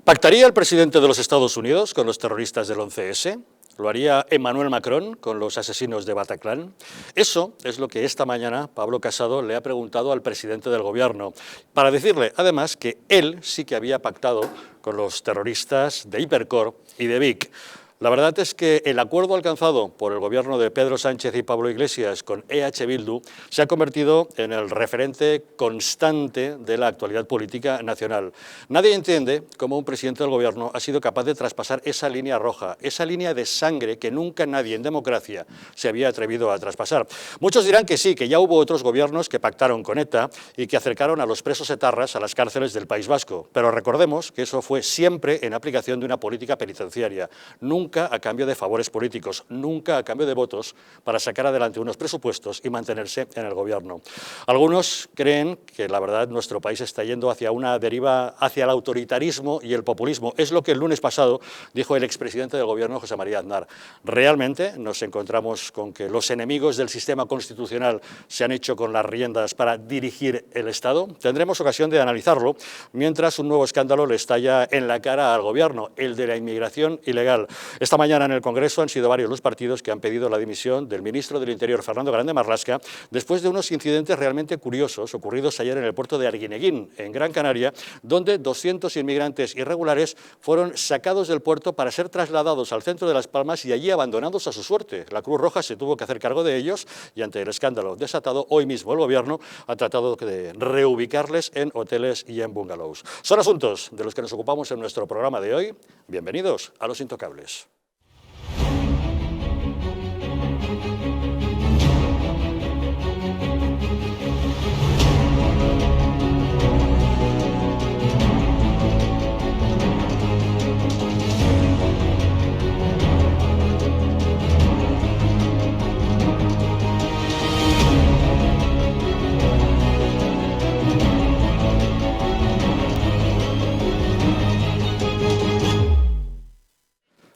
¿Pactaría el presidente de los Estados Unidos con los terroristas del 11S? ¿Lo haría Emmanuel Macron con los asesinos de Bataclan? Eso es lo que esta mañana Pablo Casado le ha preguntado al presidente del Gobierno, para decirle además que él sí que había pactado con los terroristas de Hipercor y de Vic. La verdad es que el acuerdo alcanzado por el gobierno de Pedro Sánchez y Pablo Iglesias con EH Bildu se ha convertido en el referente constante de la actualidad política nacional. Nadie entiende cómo un presidente del gobierno ha sido capaz de traspasar esa línea roja, esa línea de sangre que nunca nadie en democracia se había atrevido a traspasar. Muchos dirán que sí, que ya hubo otros gobiernos que pactaron con ETA y que acercaron a los presos etarras a las cárceles del País Vasco. Pero recordemos que eso fue siempre en aplicación de una política penitenciaria. Nunca a cambio de favores políticos, nunca a cambio de votos para sacar adelante unos presupuestos y mantenerse en el gobierno. Algunos creen que la verdad nuestro país está yendo hacia una deriva hacia el autoritarismo y el populismo. Es lo que el lunes pasado dijo el expresidente del gobierno, José María Aznar. Realmente nos encontramos con que los enemigos del sistema constitucional se han hecho con las riendas para dirigir el Estado. Tendremos ocasión de analizarlo mientras un nuevo escándalo le estalla en la cara al gobierno, el de la inmigración ilegal. Esta mañana en el Congreso han sido varios los partidos que han pedido la dimisión del ministro del Interior, Fernando Grande Marlaska, después de unos incidentes realmente curiosos ocurridos ayer en el puerto de Arguineguín, en Gran Canaria, donde 200 inmigrantes irregulares fueron sacados del puerto para ser trasladados al centro de Las Palmas y allí abandonados a su suerte. La Cruz Roja se tuvo que hacer cargo de ellos y ante el escándalo desatado, hoy mismo el Gobierno ha tratado de reubicarles en hoteles y en bungalows. Son asuntos de los que nos ocupamos en nuestro programa de hoy. Bienvenidos a Los Intocables.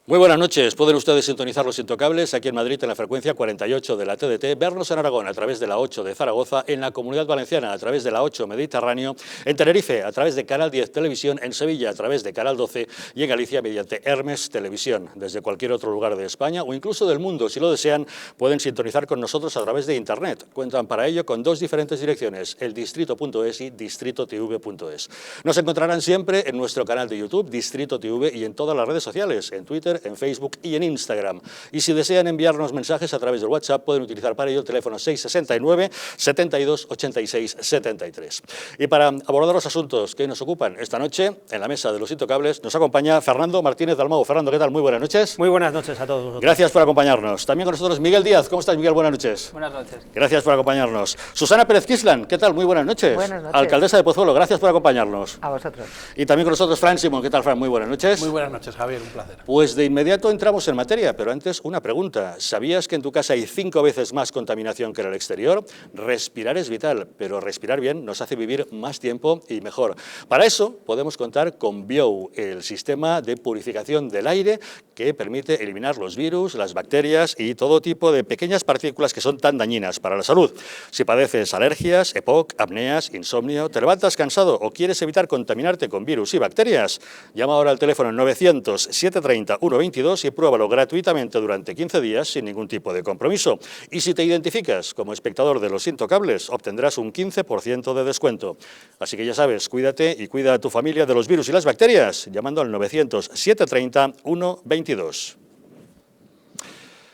Muy buenas noches. Pueden ustedes sintonizar Los Intocables aquí en Madrid en la frecuencia 48 de la TDT, vernos en Aragón a través de la 8 de Zaragoza, en la Comunidad Valenciana a través de la 8 Mediterráneo, en Tenerife a través de Canal 10 Televisión, en Sevilla a través de Canal 12 y en Galicia mediante Hermes Televisión. Desde cualquier otro lugar de España o incluso del mundo, si lo desean, pueden sintonizar con nosotros a través de Internet. Cuentan para ello con dos diferentes direcciones, eldistrito.es y distritotv.es. Nos encontrarán siempre en nuestro canal de YouTube, Distrito TV, y en todas las redes sociales, en Twitter, en Facebook y en Instagram. Y si desean enviarnos mensajes a través del WhatsApp, pueden utilizar para ello el teléfono 669 72 86 73. Y para abordar los asuntos que hoy nos ocupan esta noche, en la mesa de Los Intocables, nos acompaña Fernando Martínez Dalmau. Fernando, ¿qué tal? Muy buenas noches. Muy buenas noches a todos vosotros. Gracias por acompañarnos. También con nosotros Miguel Díaz. ¿Cómo estás, Miguel? Buenas noches. Buenas noches. Gracias por acompañarnos. Susana Pérez Quislan, ¿qué tal? Muy buenas noches. Buenas noches. Alcaldesa de Pozuelo, gracias por acompañarnos. A vosotros. Y también con nosotros Fran Simón. ¿Qué tal, Fran? Muy buenas noches. Muy buenas noches, Javier, un placer. Pues de inmediato entramos en materia, pero antes una pregunta. ¿Sabías que en tu casa hay 5 veces más contaminación que en el exterior? Respirar es vital, pero respirar bien nos hace vivir más tiempo y mejor. Para eso podemos contar con Biou, el sistema de purificación del aire que permite eliminar los virus, las bacterias y todo tipo de pequeñas partículas que son tan dañinas para la salud. Si padeces alergias, EPOC, apneas, insomnio, te levantas cansado o quieres evitar contaminarte con virus y bacterias, llama ahora al teléfono 900 730 122 y pruébalo gratuitamente durante 15 días sin ningún tipo de compromiso. Y si te identificas como espectador de Los Intocables, obtendrás un 15% de descuento. Así que ya sabes, cuídate y cuida a tu familia de los virus y las bacterias, llamando al 900 730 122.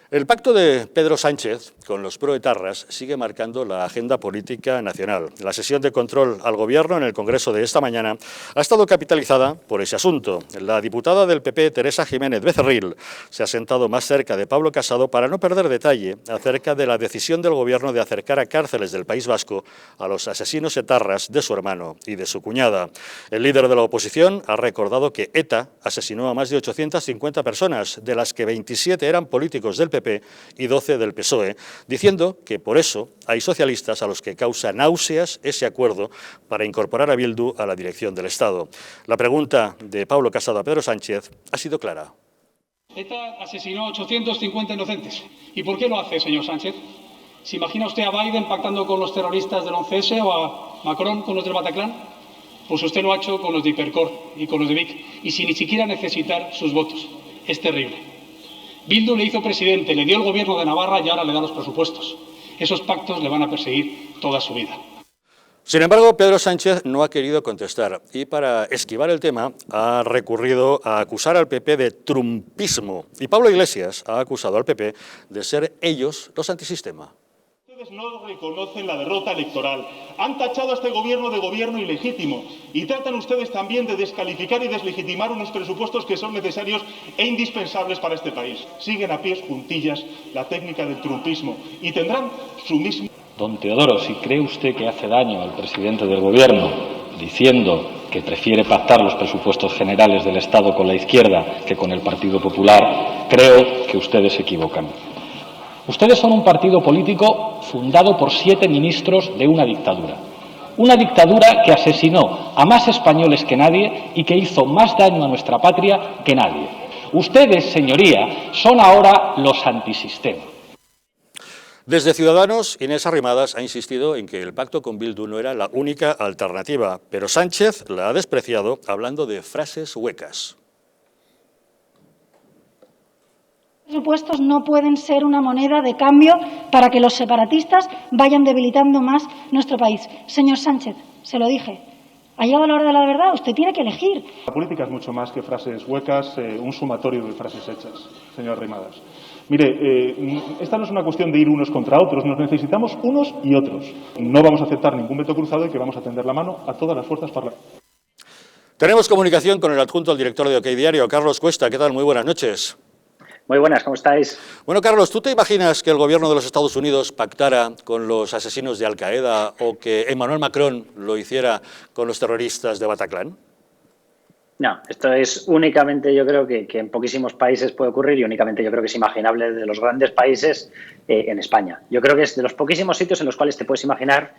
El pacto de Pedro Sánchez con los proetarras sigue marcando la agenda política nacional. La sesión de control al Gobierno en el Congreso de esta mañana ha estado capitalizada por ese asunto. La diputada del PP, Teresa Jiménez Becerril, se ha sentado más cerca de Pablo Casado para no perder detalle acerca de la decisión del Gobierno de acercar a cárceles del País Vasco a los asesinos etarras de su hermano y de su cuñada. El líder de la oposición ha recordado que ETA asesinó a más de 850 personas, de las que 27 eran políticos del PP y 12 del PSOE, diciendo que por eso hay socialistas a los que causa náuseas ese acuerdo para incorporar a Bildu a la dirección del Estado. La pregunta de Pablo Casado a Pedro Sánchez ha sido clara. ETA asesinó a 850 inocentes. ¿Y por qué lo hace, señor Sánchez? ¿Se imagina usted a Biden pactando con los terroristas del 11S o a Macron con los del Bataclan? Pues usted lo ha hecho con los de Hipercor y con los de Vic, y sin ni siquiera necesitar sus votos. Es terrible. Bildu le hizo presidente, le dio el gobierno de Navarra y ahora le da los presupuestos. Esos pactos le van a perseguir toda su vida. Sin embargo, Pedro Sánchez no ha querido contestar y para esquivar el tema ha recurrido a acusar al PP de trumpismo y Pablo Iglesias ha acusado al PP de ser ellos los antisistema. Ustedes no reconocen la derrota electoral, han tachado a este gobierno de gobierno ilegítimo y tratan ustedes también de descalificar y deslegitimar unos presupuestos que son necesarios e indispensables para este país. Siguen a pies juntillas la técnica del trumpismo y tendrán su mismo... Don Teodoro, si cree usted que hace daño al presidente del Gobierno diciendo que prefiere pactar los presupuestos generales del Estado con la izquierda que con el Partido Popular, creo que ustedes se equivocan. Ustedes son un partido político fundado por 7 ministros de una dictadura. Una dictadura que asesinó a más españoles que nadie y que hizo más daño a nuestra patria que nadie. Ustedes, señoría, son ahora los antisistema. Desde Ciudadanos, Inés Arrimadas ha insistido en que el pacto con Bildu no era la única alternativa, pero Sánchez la ha despreciado hablando de frases huecas. Los presupuestos no pueden ser una moneda de cambio para que los separatistas vayan debilitando más nuestro país. Señor Sánchez, se lo dije, ha llegado la hora de la verdad, usted tiene que elegir. La política es mucho más que frases huecas, un sumatorio de frases hechas, señor Arrimadas. Mire, esta no es una cuestión de ir unos contra otros, nos necesitamos unos y otros. No vamos a aceptar ningún veto cruzado y que vamos a tender la mano a todas las fuerzas parlamentarias. Tenemos comunicación con el adjunto al director de OK Diario, Carlos Cuesta. ¿Qué tal? Muy buenas noches. Muy buenas, ¿cómo estáis? Bueno, Carlos, ¿tú te imaginas que el gobierno de los Estados Unidos pactara con los asesinos de Al-Qaeda o que Emmanuel Macron lo hiciera con los terroristas de Bataclan? No, esto es únicamente, yo creo que en poquísimos países puede ocurrir y únicamente yo creo que es imaginable de los grandes países en España. Yo creo que es de los poquísimos sitios en los cuales te puedes imaginar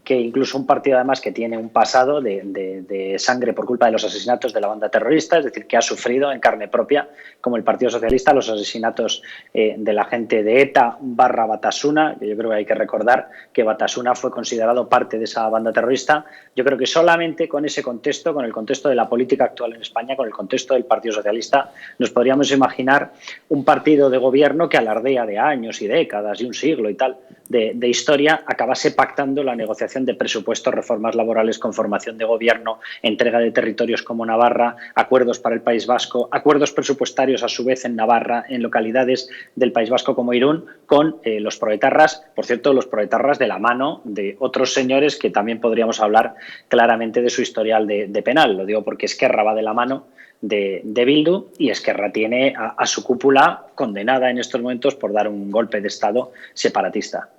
que incluso un partido además que tiene un pasado de sangre por culpa de los asesinatos de la banda terrorista, es decir, que ha sufrido en carne propia, como el Partido Socialista, los asesinatos de la gente de ETA / Batasuna, que yo creo que hay que recordar que Batasuna fue considerado parte de esa banda terrorista. Yo creo que solamente con ese contexto, con el contexto de la política actual en España, con el contexto del Partido Socialista, nos podríamos imaginar un partido de gobierno que alardea de años y décadas y un siglo y tal de historia, acabase pactando la negociación de presupuestos, reformas laborales, conformación de gobierno, entrega de territorios como Navarra, acuerdos para el País Vasco, acuerdos presupuestarios a su vez en Navarra, en localidades del País Vasco como Irún, con los proetarras, por cierto, los proetarras de la mano de otros señores que también podríamos hablar claramente de su historial de penal. Lo digo porque Esquerra va de la mano de Bildu y Esquerra tiene a su cúpula condenada en estos momentos por dar un golpe de Estado separatista.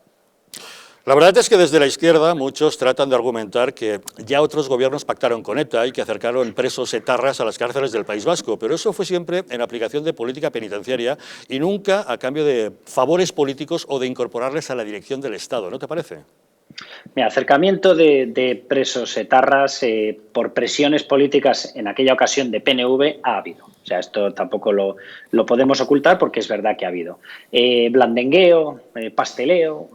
La verdad es que desde la izquierda muchos tratan de argumentar que ya otros gobiernos pactaron con ETA y que acercaron presos etarras a las cárceles del País Vasco, pero eso fue siempre en aplicación de política penitenciaria y nunca a cambio de favores políticos o de incorporarles a la dirección del Estado, ¿no te parece? Mira, acercamiento de presos etarras por presiones políticas en aquella ocasión de PNV ha habido. O sea, esto tampoco lo podemos ocultar porque es verdad que ha habido. Blandengueo, pasteleo,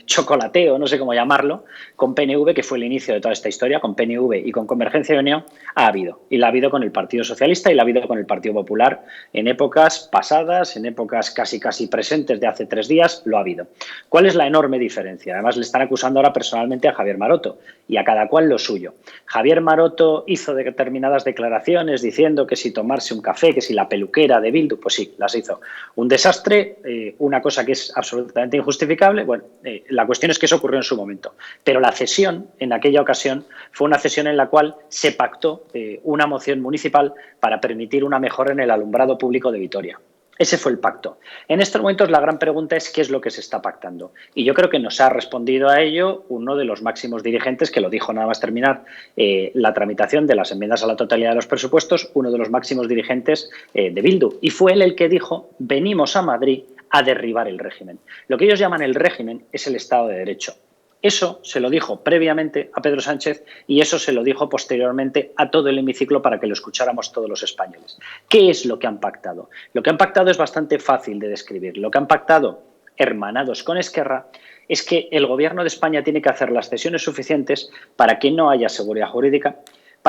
chocolateo, no sé cómo llamarlo, con PNV, que fue el inicio de toda esta historia, con PNV y con Convergencia y Unión, ha habido. Y la ha habido con el Partido Socialista y la ha habido con el Partido Popular en épocas pasadas, en épocas casi presentes de hace 3 días, lo ha habido. ¿Cuál es la enorme diferencia? Además, le están acusando ahora personalmente a Javier Maroto y a cada cual lo suyo. Javier Maroto hizo determinadas declaraciones diciendo que si tomarse un café, que si la peluquera de Bildu, pues sí, las hizo. Un desastre, una cosa que es absolutamente injustificable. Bueno, la cuestión es que eso ocurrió en su momento. Pero la cesión en aquella ocasión fue una cesión en la cual se pactó una moción municipal para permitir una mejora en el alumbrado público de Vitoria. Ese fue el pacto. En estos momentos la gran pregunta es qué es lo que se está pactando. Y yo creo que nos ha respondido a ello uno de los máximos dirigentes, que lo dijo nada más terminar la tramitación de las enmiendas a la totalidad de los presupuestos, uno de los máximos dirigentes de Bildu. Y fue él el que dijo, venimos a Madrid a derribar el régimen. Lo que ellos llaman el régimen es el Estado de Derecho. Eso se lo dijo previamente a Pedro Sánchez y eso se lo dijo posteriormente a todo el hemiciclo para que lo escucháramos todos los españoles. ¿Qué es lo que han pactado? Lo que han pactado es bastante fácil de describir. Lo que han pactado, hermanados con Esquerra, es que el Gobierno de España tiene que hacer las cesiones suficientes para que no haya seguridad jurídica,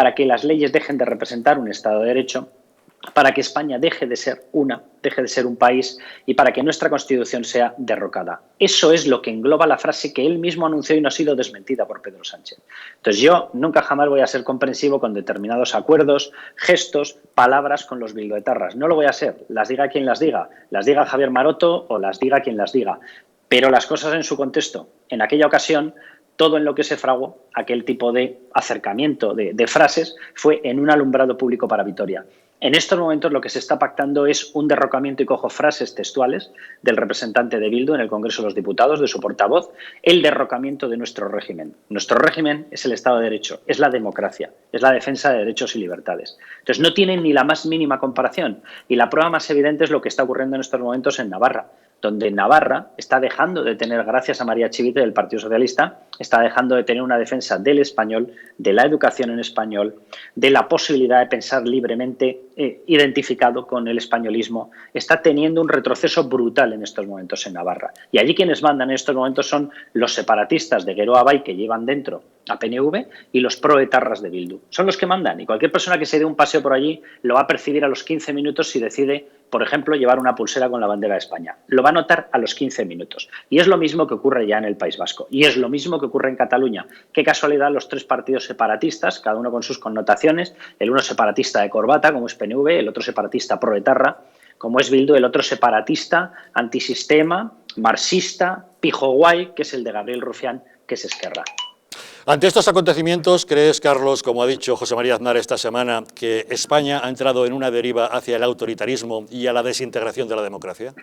para que las leyes dejen de representar un Estado de Derecho, para que España deje de ser un país y para que nuestra Constitución sea derrocada. Eso es lo que engloba la frase que él mismo anunció y no ha sido desmentida por Pedro Sánchez. Entonces yo nunca jamás voy a ser comprensivo con determinados acuerdos, gestos, palabras con los bildoetarras. No lo voy a ser, las diga quien las diga Javier Maroto o las diga quien las diga. Pero las cosas en su contexto. En aquella ocasión, todo en lo que se fraguó, aquel tipo de acercamiento de frases, fue en un alumbrado público para Vitoria. En estos momentos lo que se está pactando es un derrocamiento, y cojo frases textuales del representante de Bildu en el Congreso de los Diputados, de su portavoz, el derrocamiento de nuestro régimen. Nuestro régimen es el Estado de Derecho, es la democracia, es la defensa de derechos y libertades. Entonces no tienen ni la más mínima comparación, y la prueba más evidente es lo que está ocurriendo en estos momentos en Navarra, donde Navarra está dejando de tener, gracias a María Chivite del Partido Socialista, está dejando de tener una defensa del español, de la educación en español, de la posibilidad de pensar libremente identificado con el españolismo. Está teniendo un retroceso brutal en estos momentos en Navarra. Y allí quienes mandan en estos momentos son los separatistas de Geroa Bai, que llevan dentro a PNV, y los proetarras de Bildu. Son los que mandan, y cualquier persona que se dé un paseo por allí lo va a percibir a los 15 minutos si decide, por ejemplo, llevar una pulsera con la bandera de España. Lo va a notar a los 15 minutos. Y es lo mismo que ocurre ya en el País Vasco. Y es lo mismo que ocurre en Cataluña. Qué casualidad, los tres partidos separatistas, cada uno con sus connotaciones, el uno separatista de corbata, como es PNV, el otro separatista proetarra, como es Bildu, el otro separatista, antisistema, marxista, pijo guay, que es el de Gabriel Rufián, que es Esquerra. Ante estos acontecimientos, ¿crees, Carlos, como ha dicho José María Aznar esta semana, que España ha entrado en una deriva hacia el autoritarismo y a la desintegración de la democracia?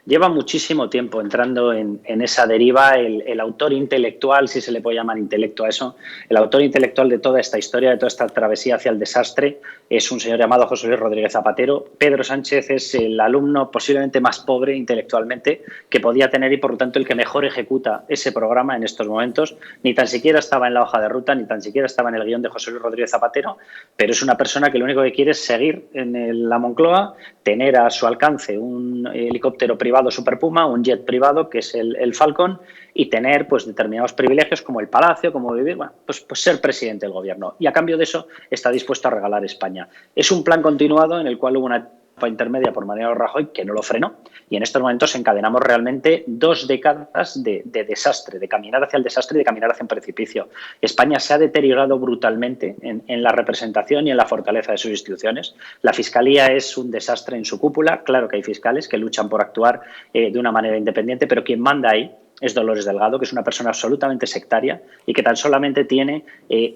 Lleva muchísimo tiempo entrando en esa deriva. El autor intelectual, si se le puede llamar intelecto a eso, el autor intelectual de toda esta historia, de toda esta travesía hacia el desastre, es un señor llamado José Luis Rodríguez Zapatero. Pedro Sánchez es el alumno posiblemente más pobre intelectualmente que podía tener y, por lo tanto, el que mejor ejecuta ese programa en estos momentos. Ni tan siquiera estaba en la hoja de ruta, ni tan siquiera estaba en el guión de José Luis Rodríguez Zapatero, pero es una persona que lo único que quiere es seguir en la Moncloa, tener a su alcance un helicóptero privado Super Puma, un jet privado que es el Falcon, y tener pues determinados privilegios como el Palacio, como vivir, bueno, pues ser presidente del gobierno. Y a cambio de eso está dispuesto a regalar España. Es un plan continuado en el cual hubo una etapa intermedia por Mariano Rajoy que no lo frenó, y en estos momentos encadenamos realmente 2 décadas de desastre, de caminar hacia el desastre y de caminar hacia un precipicio. España se ha deteriorado brutalmente en la representación y en la fortaleza de sus instituciones. La Fiscalía es un desastre en su cúpula. Claro que hay fiscales que luchan por actuar de una manera independiente, pero quien manda ahí es Dolores Delgado, que es una persona absolutamente sectaria y que tan solamente tiene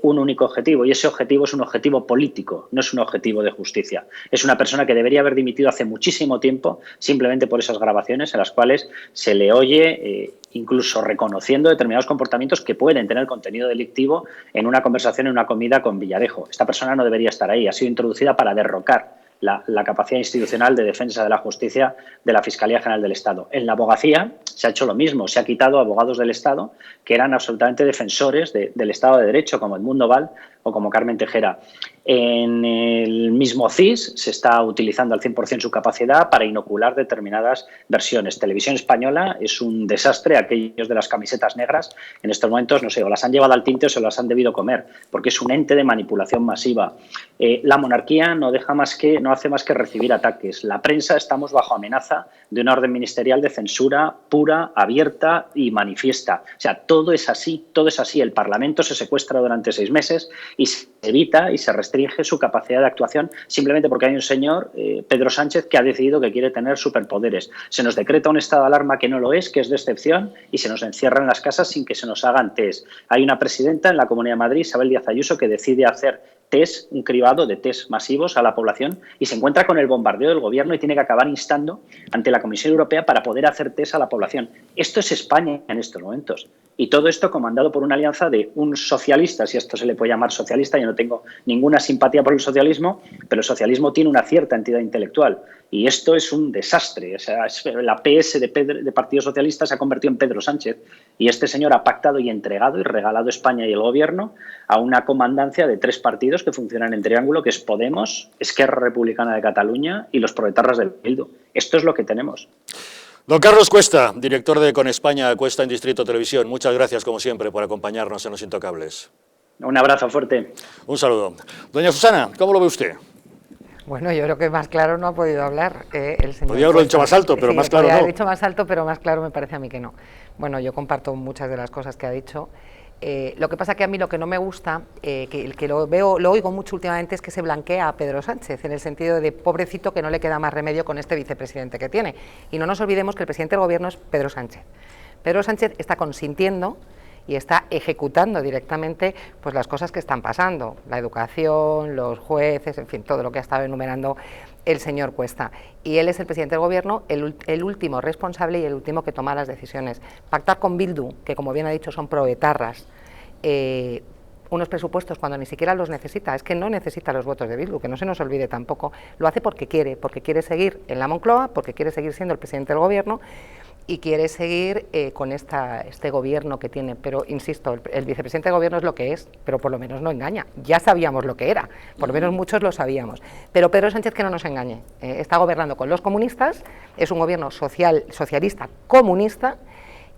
un único objetivo, y ese objetivo es un objetivo político, no es un objetivo de justicia. Es una persona que debería haber dimitido hace muchísimo tiempo simplemente por esas grabaciones en las cuales se le oye incluso reconociendo determinados comportamientos que pueden tener contenido delictivo en una conversación, en una comida con Villarejo. Esta persona no debería estar ahí, ha sido introducida para derrocar la capacidad institucional de defensa de la justicia de la Fiscalía General del Estado. En la abogacía se ha hecho lo mismo, se ha quitado a abogados del Estado que eran absolutamente defensores del Estado de Derecho, como Edmundo Val o como Carmen Tejera. En el mismo CIS se está utilizando al 100% su capacidad para inocular determinadas versiones. Televisión Española es un desastre. Aquellos de las camisetas negras en estos momentos, no sé, o las han llevado al tinte o se las han debido comer, porque es un ente de manipulación masiva. La monarquía no hace más que recibir ataques. La prensa estamos bajo amenaza de una orden ministerial de censura pura, abierta y manifiesta. O sea, todo es así, todo es así. El Parlamento se secuestra durante 6 meses y se evita y se restringe su capacidad de actuación simplemente porque hay un señor, Pedro Sánchez, que ha decidido que quiere tener superpoderes. Se nos decreta un estado de alarma que no lo es, que es de excepción, y se nos encierra en las casas sin que se nos hagan test. Hay una presidenta en la Comunidad de Madrid, Isabel Díaz Ayuso, que decide hacer un cribado de test masivos a la población y se encuentra con el bombardeo del gobierno y tiene que acabar instando ante la Comisión Europea para poder hacer test a la población. Esto es España en estos momentos. Y todo esto comandado por una alianza de un socialista, si esto se le puede llamar socialista. Yo no tengo ninguna simpatía por el socialismo, pero el socialismo tiene una cierta entidad intelectual. Y esto es un desastre. O sea, la PS de Partido Socialista se ha convertido en Pedro Sánchez. Y este señor ha pactado y entregado y regalado España y el gobierno a una comandancia de 3 partidos que funcionan en triángulo, que es Podemos, Esquerra Republicana de Cataluña y los proetarras del Bildu. Esto es lo que tenemos. Don Carlos Cuesta, director de Con España Cuesta en Distrito Televisión, muchas gracias como siempre por acompañarnos en Los Intocables. Un abrazo fuerte. Un saludo. Doña Susana, ¿cómo lo ve usted? Bueno, yo creo que más claro no ha podido hablar el señor. Podría haberlo dicho más alto, pero sí, más claro no. Podría haber dicho más alto, pero más claro me parece a mí que no. Bueno, yo comparto muchas de las cosas que ha dicho. Lo que pasa que a mí lo que no me gusta, que lo oigo mucho últimamente, es que se blanquea a Pedro Sánchez, en el sentido de pobrecito que no le queda más remedio con este vicepresidente que tiene. Y no nos olvidemos que el presidente del gobierno es Pedro Sánchez. Pedro Sánchez está consintiendo y está ejecutando directamente pues las cosas que están pasando, la educación, los jueces, en fin, todo lo que ha estado enumerando el señor Cuesta. Y él es el presidente del gobierno, el último responsable y el último que toma las decisiones. Pactar con Bildu, que como bien ha dicho son proetarras, unos presupuestos cuando ni siquiera los necesita, es que no necesita los votos de Bildu, que no se nos olvide tampoco, lo hace porque quiere seguir en la Moncloa, porque quiere seguir siendo el presidente del gobierno, y quiere seguir con este gobierno que tiene, pero insisto, el vicepresidente de gobierno es lo que es, pero por lo menos no engaña, ya sabíamos lo que era, por lo menos muchos lo sabíamos, pero Pedro Sánchez que no nos engañe, está gobernando con los comunistas, es un gobierno socialista comunista,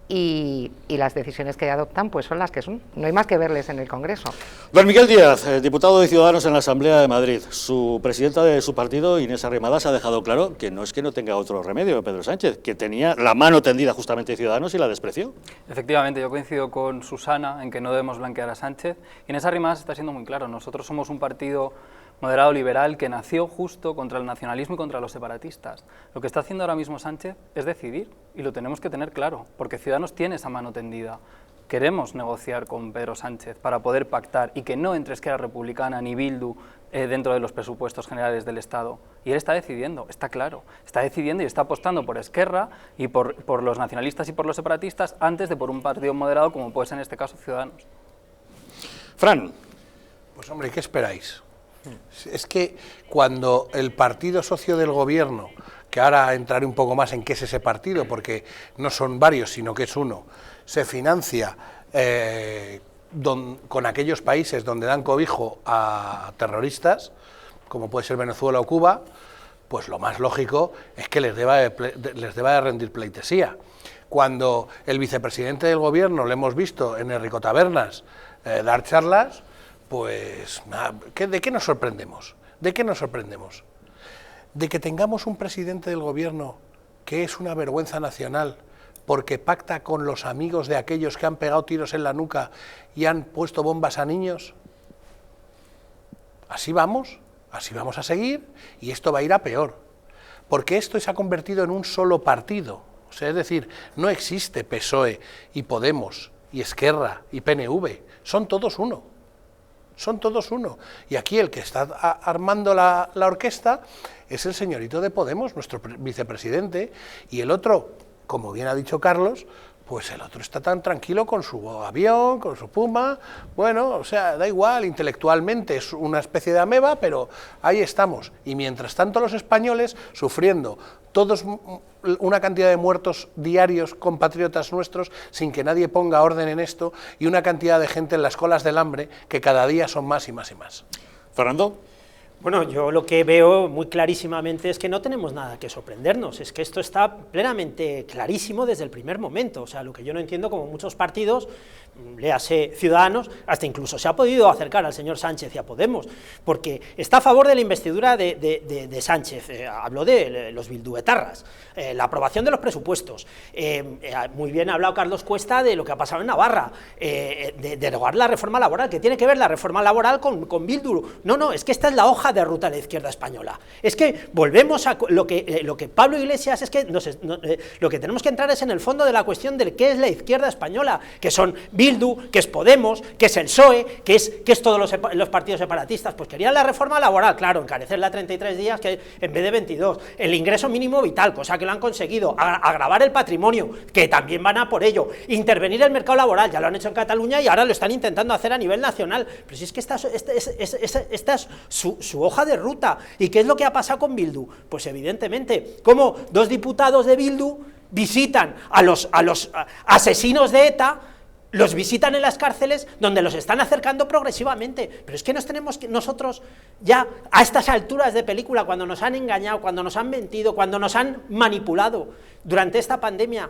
y las decisiones que adoptan pues son las que son, no hay más que verles en el Congreso. Don Miguel Díaz, diputado de Ciudadanos en la Asamblea de Madrid, su presidenta de su partido, Inés Arrimadas, ha dejado claro que no tenga otro remedio Pedro Sánchez, que tenía la mano tendida justamente de Ciudadanos y la despreció. Efectivamente, yo coincido con Susana en que no debemos blanquear a Sánchez. Inés Arrimadas está siendo muy claro, nosotros somos un partido moderado liberal que nació justo contra el nacionalismo y contra los separatistas. Lo que está haciendo ahora mismo Sánchez es decidir, y lo tenemos que tener claro, porque Ciudadanos tiene esa mano tendida. Queremos negociar con Pedro Sánchez para poder pactar y que no entre Esquerra Republicana ni Bildu dentro de los presupuestos generales del Estado. Y él está decidiendo, está claro, está decidiendo y está apostando por Esquerra y por los nacionalistas y por los separatistas antes de por un partido moderado como puede ser en este caso Ciudadanos. Fran. Pues hombre, ¿qué esperáis? Es que cuando el partido socio del gobierno, que ahora entraré un poco más en qué es ese partido, porque no son varios, sino que es uno, se financia con aquellos países donde dan cobijo a terroristas, como puede ser Venezuela o Cuba, pues lo más lógico es que les deba de rendir pleitesía. Cuando el vicepresidente del gobierno, lo hemos visto en Enrico Tabernas, dar charlas, pues, ¿de qué nos sorprendemos? ¿De qué nos sorprendemos? De que tengamos un presidente del gobierno que es una vergüenza nacional porque pacta con los amigos de aquellos que han pegado tiros en la nuca y han puesto bombas a niños. Así vamos a seguir y esto va a ir a peor, porque esto se ha convertido en un solo partido, o sea, es decir, no existe PSOE y Podemos y Esquerra y PNV, son todos uno. Son todos uno. Y aquí el que está armando la orquesta es el señorito de Podemos, nuestro vicepresidente, y el otro, como bien ha dicho Carlos, pues el otro está tan tranquilo con su avión, con su Puma, bueno, o sea, da igual, intelectualmente es una especie de ameba, pero ahí estamos. Y mientras tanto los españoles sufriendo todos una cantidad de muertos diarios, compatriotas nuestros, sin que nadie ponga orden en esto, y una cantidad de gente en las colas del hambre que cada día son más y más y más. Fernando. Bueno, yo lo que veo muy clarísimamente es que no tenemos nada que sorprendernos, es que esto está plenamente clarísimo desde el primer momento, o sea, lo que yo no entiendo, como muchos partidos, léase Ciudadanos, hasta incluso se ha podido acercar al señor Sánchez y a Podemos, porque está a favor de la investidura de Sánchez, habló de los bilduetarras, la aprobación de los presupuestos, muy bien ha hablado Carlos Cuesta de lo que ha pasado en Navarra, de derogar la reforma laboral, que tiene que ver la reforma laboral con Bildu, no, es que esta es la hoja de ruta de la izquierda española, es que volvemos a lo que Pablo Iglesias, es que lo que tenemos que entrar es en el fondo de la cuestión de qué es la izquierda española, que son Bildu, que es Podemos, que es el PSOE, que es todos los partidos separatistas. Pues querían la reforma laboral, claro, encarecerla a 33 días que en vez de 22, el ingreso mínimo vital, cosa que lo han conseguido, agravar el patrimonio, que también van a por ello, intervenir el mercado laboral, ya lo han hecho en Cataluña y ahora lo están intentando hacer a nivel nacional, pero si es que esta es su hoja de ruta. ¿Y qué es lo que ha pasado con Bildu? Pues evidentemente, como dos diputados de Bildu visitan a los asesinos de ETA, los visitan en las cárceles donde los están acercando progresivamente, pero es que nos tenemos que nosotros ya a estas alturas de película, cuando nos han engañado, cuando nos han mentido, cuando nos han manipulado durante esta pandemia,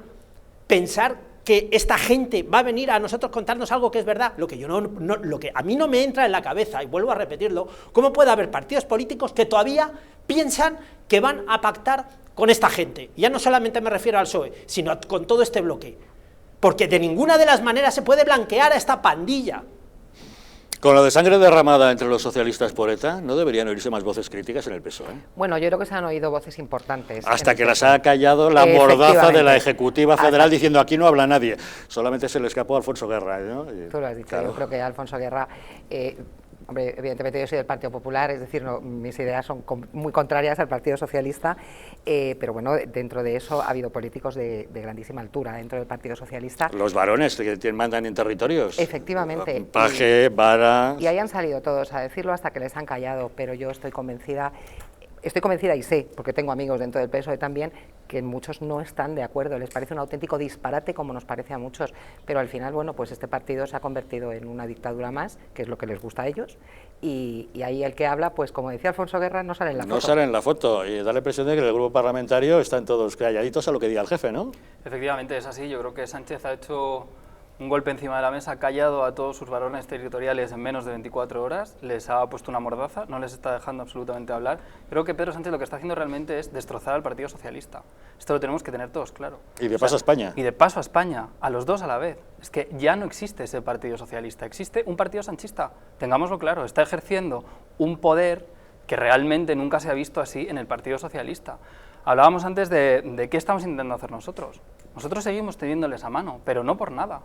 pensar que esta gente va a venir a nosotros contarnos algo que es verdad? Lo que a mí no me entra en la cabeza, y vuelvo a repetirlo, ¿cómo puede haber partidos políticos que todavía piensan que van a pactar con esta gente? Ya no solamente me refiero al PSOE, sino con todo este bloque, porque de ninguna de las maneras se puede blanquear a esta pandilla. Con lo de sangre derramada entre los socialistas por ETA, ¿no deberían oírse más voces críticas en el PSOE? Bueno, yo creo que se han oído voces importantes. Hasta que las ha callado la mordaza de la Ejecutiva Federal diciendo aquí no habla nadie. Solamente se le escapó a Alfonso Guerra, ¿no? Tú lo has dicho, claro. Yo creo que Alfonso Guerra... Hombre, evidentemente yo soy del Partido Popular, es decir, mis ideas son muy contrarias al Partido Socialista, pero bueno, dentro de eso ha habido políticos de grandísima altura dentro del Partido Socialista. Los varones que mandan en territorios. Efectivamente. Paje, Vara... Y ahí han salido todos a decirlo hasta que les han callado, pero yo estoy convencida y sé, porque tengo amigos dentro del PSOE también, que muchos no están de acuerdo, les parece un auténtico disparate como nos parece a muchos, pero al final, bueno, pues este partido se ha convertido en una dictadura más, que es lo que les gusta a ellos, y ahí el que habla, pues como decía Alfonso Guerra, no sale en la foto. No sale en la foto, y da la impresión de que el grupo parlamentario están todos calladitos a lo que diga el jefe, ¿no? Efectivamente, es así, yo creo que Sánchez ha hecho un golpe encima de la mesa, ha callado a todos sus varones territoriales en menos de 24 horas, les ha puesto una mordaza, no les está dejando absolutamente hablar. Creo que Pedro Sánchez lo que está haciendo realmente es destrozar al Partido Socialista. Esto lo tenemos que tener todos claro. Y de paso a España. Y de paso a España, a los dos a la vez. Es que ya no existe ese Partido Socialista, existe un partido sanchista, tengámoslo claro, está ejerciendo un poder que realmente nunca se ha visto así en el Partido Socialista. Hablábamos antes de qué estamos intentando hacer nosotros. Nosotros seguimos teniéndoles a mano, pero no por nada.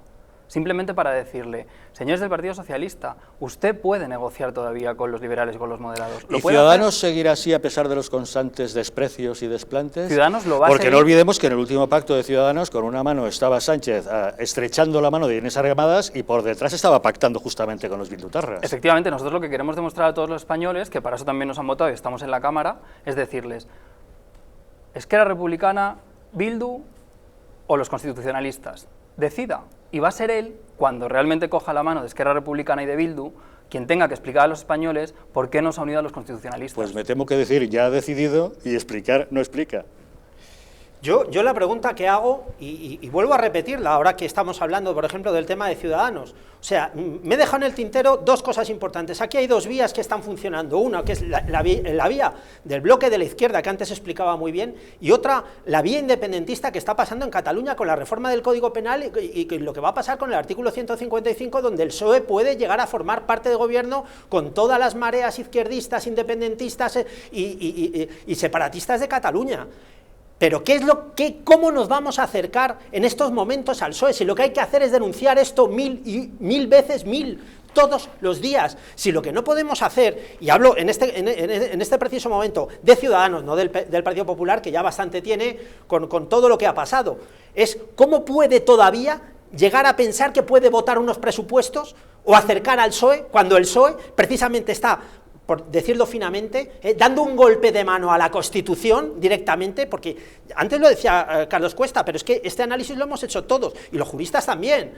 Simplemente para decirle, señores del Partido Socialista, usted puede negociar todavía con los liberales y con los moderados. ¿Y Ciudadanos seguirá así a pesar de los constantes desprecios y desplantes? Ciudadanos lo va a Porque seguir. no olvidemos que en el último pacto de Ciudadanos, con una mano estaba Sánchez estrechando la mano de Inés Arrimadas y por detrás estaba pactando justamente con los bildutarras. Efectivamente, nosotros lo que queremos demostrar a todos los españoles, que para eso también nos han votado y estamos en la Cámara, es decirles, Esquerra Republicana, Bildu o los constitucionalistas, decida. Y va a ser él, cuando realmente coja la mano de Esquerra Republicana y de Bildu, quien tenga que explicar a los españoles por qué no se ha unido a los constitucionalistas. Pues me temo que decir ya ha decidido y explicar no explica. Yo la pregunta que hago, y vuelvo a repetirla ahora que estamos hablando, por ejemplo, del tema de Ciudadanos. O sea, me he dejado en el tintero dos cosas importantes. Aquí hay dos vías que están funcionando. Una, que es la vía del bloque de la izquierda, que antes explicaba muy bien, y otra, la vía independentista que está pasando en Cataluña con la reforma del Código Penal y lo que va a pasar con el artículo 155, donde el PSOE puede llegar a formar parte de gobierno con todas las mareas izquierdistas, independentistas y separatistas de Cataluña. Pero ¿cómo nos vamos a acercar en estos momentos al PSOE? Si lo que hay que hacer es denunciar esto mil veces, todos los días. Si lo que no podemos hacer, y hablo en este preciso momento de Ciudadanos, no del Partido Popular, que ya bastante tiene con todo lo que ha pasado, es cómo puede todavía llegar a pensar que puede votar unos presupuestos o acercar al PSOE, cuando el PSOE precisamente está, por decirlo finamente, dando un golpe de mano a la Constitución directamente, porque antes lo decía Carlos Cuesta, pero es que este análisis lo hemos hecho todos, y los juristas también.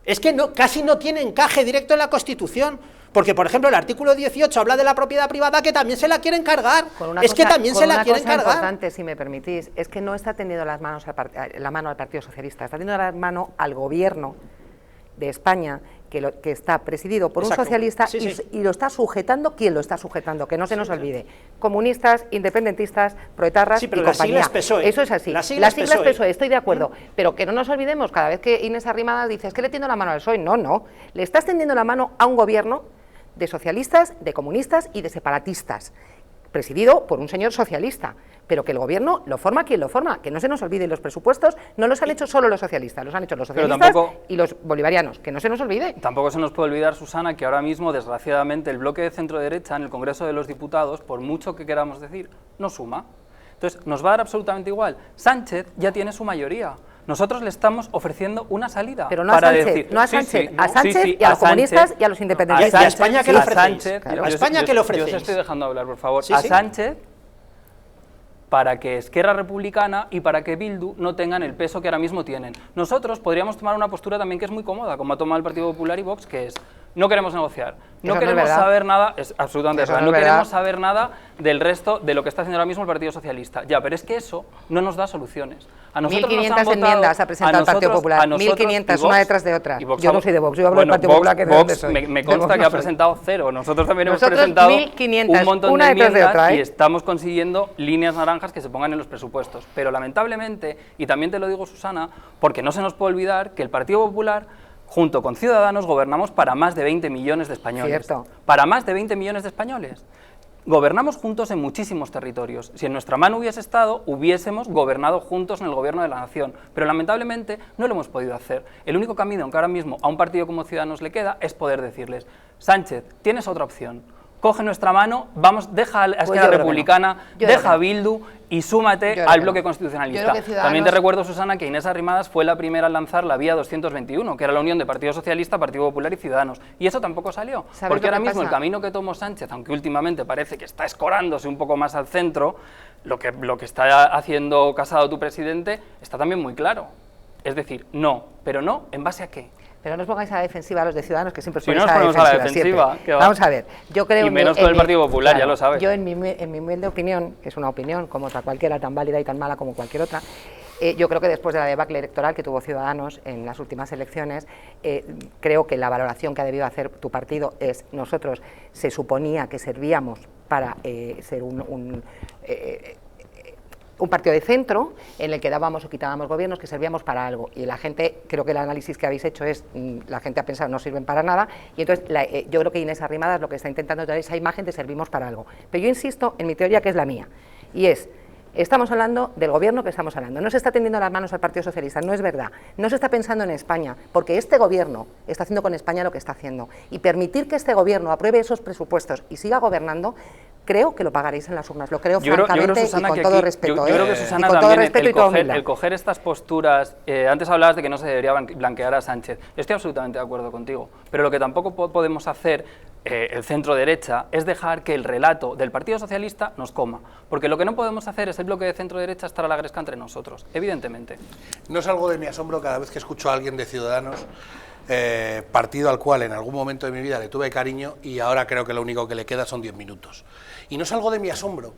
Es que casi no tiene encaje directo en la Constitución, porque, por ejemplo, el artículo 18 habla de la propiedad privada, que también se la quieren cargar. Que también se la quieren cargar. Importante, si me permitís, es que no está tendiendo la mano al Partido Socialista, está tendiendo la mano al Gobierno de España, que está presidido por un socialista, y lo está sujetando. ¿Quién lo está sujetando? Que no se nos olvide. Comunistas, independentistas, proetarras y compañía. Las siglas PSOE. Eso es así. Las siglas PSOE, estoy de acuerdo. Pero que no nos olvidemos, cada vez que Inés Arrimadas dice, es que le tiendo la mano al PSOE. No. Le estás tendiendo la mano a un gobierno de socialistas, de comunistas y de separatistas, presidido por un señor socialista, pero que el gobierno lo forma quien lo forma, que no se nos olvide, los presupuestos no los han hecho solo los socialistas, los han hecho los socialistas y los bolivarianos, que no se nos olvide. Tampoco se nos puede olvidar, Susana, que ahora mismo, desgraciadamente, el bloque de centro-derecha en el Congreso de los Diputados, por mucho que queramos decir, no suma. Entonces, nos va a dar absolutamente igual. Sánchez ya tiene su mayoría. Nosotros le estamos ofreciendo una salida. Pero no a Sánchez, no a Sánchez, a Sánchez y a los comunistas y a los independentistas. ¿Y a España qué le ofrecéis? ¿A España qué le ofrecéis? Yo os estoy dejando hablar, por favor. A Sánchez, para que Esquerra Republicana y para que Bildu no tengan el peso que ahora mismo tienen. Nosotros podríamos tomar una postura también que es muy cómoda, como ha tomado el Partido Popular y Vox, que es, no queremos negociar, no Eso queremos no es verdad. saber nada, es absolutamente Eso verdad, no no es verdad. queremos saber nada del resto de lo que está haciendo ahora mismo el Partido Socialista. Ya, pero es que eso no nos da soluciones. A nosotros 1.500 nos han votado, enmiendas ha presentado el Partido Popular, a nosotros, 1.500, y Vox, una detrás de otra. y Vox Yo no ha- soy de Vox, yo hablo del bueno, Partido Popular, que de dónde Vox soy. me De consta Vox que no ha soy. presentado 0. Nosotros también hemos Nosotros presentado 1.500, un montón una de detrás de enmiendas otra, ¿eh? y estamos consiguiendo líneas naranjas que se pongan en los presupuestos. Pero lamentablemente, y también te lo digo, Susana, porque no se nos puede olvidar que el Partido Popular, junto con Ciudadanos, gobernamos para más de 20 millones de españoles. Cierto. Para más de 20 millones de españoles. Gobernamos juntos en muchísimos territorios. Si en nuestra mano hubiese estado, hubiésemos gobernado juntos en el gobierno de la nación. Pero lamentablemente no lo hemos podido hacer. El único camino que ahora mismo a un partido como Ciudadanos le queda es poder decirles: Sánchez, tienes otra opción. Coge nuestra mano, vamos, deja a la Pues Esquerra yo creo que Republicana, no. Yo creo deja que a no. Bildu y súmate Yo creo al que bloque no. constitucionalista. Yo creo que Ciudadanos- También te recuerdo, Susana, que Inés Arrimadas fue la primera en lanzar la vía 221, que era la unión de Partido Socialista, Partido Popular y Ciudadanos. Y eso tampoco salió. ¿Sabes Porque lo ahora que mismo pasa? el camino que tomó Sánchez, aunque últimamente parece que está escorándose un poco más al centro, lo que está haciendo Casado, tu presidente, está también muy claro. Es decir, no, pero no, ¿en base a qué? Pero no os pongáis a la defensiva a los de Ciudadanos, que siempre os Si no ponéis nos ponemos a la siempre. defensiva, ¿qué va? Vamos a ver, yo creo... Y menos con el Partido Popular, ya lo sabes. Yo en mi humilde opinión, que es una opinión como otra cualquiera, tan válida y tan mala como cualquier otra, yo creo que después de la debacle electoral que tuvo Ciudadanos en las últimas elecciones, creo que la valoración que ha debido hacer tu partido es: nosotros se suponía que servíamos para ser un partido de centro en el que dábamos o quitábamos gobiernos, que servíamos para algo, y la gente, creo que el análisis que habéis hecho es, la gente ha pensado no sirven para nada, y entonces yo creo que Inés Arrimadas lo que está intentando dar esa imagen de servimos para algo. Pero yo insisto en mi teoría, que es la mía, y es: estamos hablando del gobierno que estamos hablando, no se está tendiendo las manos al Partido Socialista, no es verdad, no se está pensando en España, porque este gobierno está haciendo con España lo que está haciendo, y permitir que este gobierno apruebe esos presupuestos y siga gobernando, creo que lo pagaréis en las urnas, lo creo francamente, Susana, y con que todo aquí- respeto. yo creo que, Susana, y con todo también respeto y toda humildad. el coger estas posturas, antes hablabas de que no se debería blanquear a Sánchez, yo estoy absolutamente de acuerdo contigo, pero lo que tampoco podemos hacer, el centro derecha, es dejar que el relato del Partido Socialista nos coma, porque lo que no podemos hacer es el bloque de centro derecha estar a la gresca entre nosotros, evidentemente. No salgo de mi asombro cada vez que escucho a alguien de Ciudadanos, partido al cual en algún momento de mi vida le tuve cariño, y ahora creo que lo único que le queda son 10 minutos. Y no salgo de mi asombro,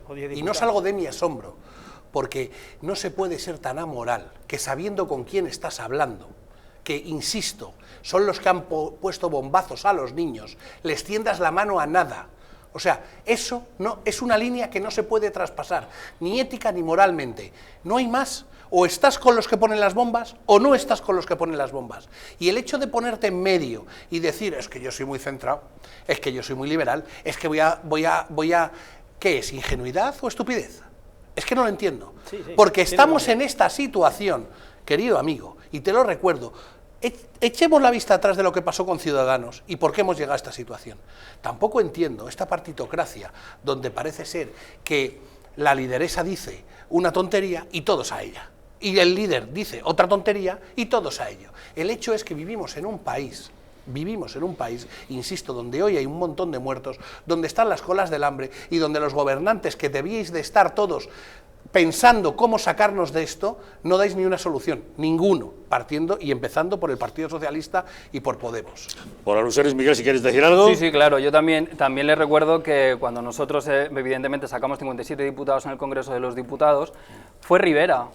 porque no se puede ser tan amoral que, sabiendo con quién estás hablando, que, insisto, son los que han puesto bombazos a los niños, les tiendas la mano a nada. O sea, eso no es una línea que no se puede traspasar, ni ética ni moralmente. No hay más. O estás con los que ponen las bombas o no estás con los que ponen las bombas. Y el hecho de ponerte en medio y decir: es que yo soy muy centrado, es que yo soy muy liberal, es que voy a ¿qué es? ¿Ingenuidad o estupidez? Es que no lo entiendo. Porque estamos en esta situación, querido amigo, y te lo recuerdo. Echemos la vista atrás de lo que pasó con Ciudadanos y por qué hemos llegado a esta situación. Tampoco entiendo esta partitocracia donde parece ser que la lideresa dice una tontería y todos a ella, y el líder dice otra tontería y todos a ello. El hecho es que vivimos en un país, insisto, donde hoy hay un montón de muertos, donde están las colas del hambre y donde los gobernantes, que debíais de estar todos pensando cómo sacarnos de esto, no dais ni una solución, ninguno, partiendo y empezando por el Partido Socialista y por Podemos. Por alusiones, Miguel, si quieres decir algo. Sí, claro, yo también le recuerdo que cuando nosotros evidentemente sacamos 57 diputados en el Congreso de los Diputados, fue Rivera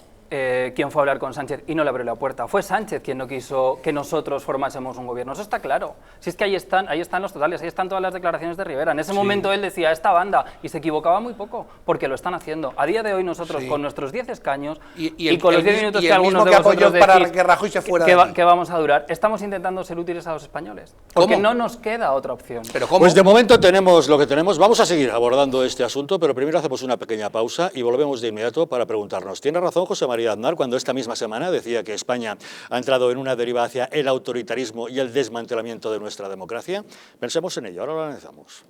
quien fue a hablar con Sánchez y no le abrió la puerta. Fue Sánchez quien no quiso que nosotros formásemos un gobierno. Eso está claro. Si es que ahí están los totales, ahí están todas las declaraciones de Rivera. En ese momento él decía esta banda y se equivocaba muy poco, porque lo están haciendo. A día de hoy nosotros, con nuestros 10 escaños y con los 10 minutos que algunos de vosotros para decís que Rajoy se fuera de aquí, que vamos a durar, estamos intentando ser útiles a los españoles. Porque no nos queda otra opción. ¿Pero cómo? Pues de momento tenemos lo que tenemos. Vamos a seguir abordando este asunto, pero primero hacemos una pequeña pausa y volvemos de inmediato para preguntarnos. ¿Tiene razón José María Aznar cuando esta misma semana decía que España ha entrado en una deriva hacia el autoritarismo y el desmantelamiento de nuestra democracia? Pensemos en ello, ahora lo analizamos.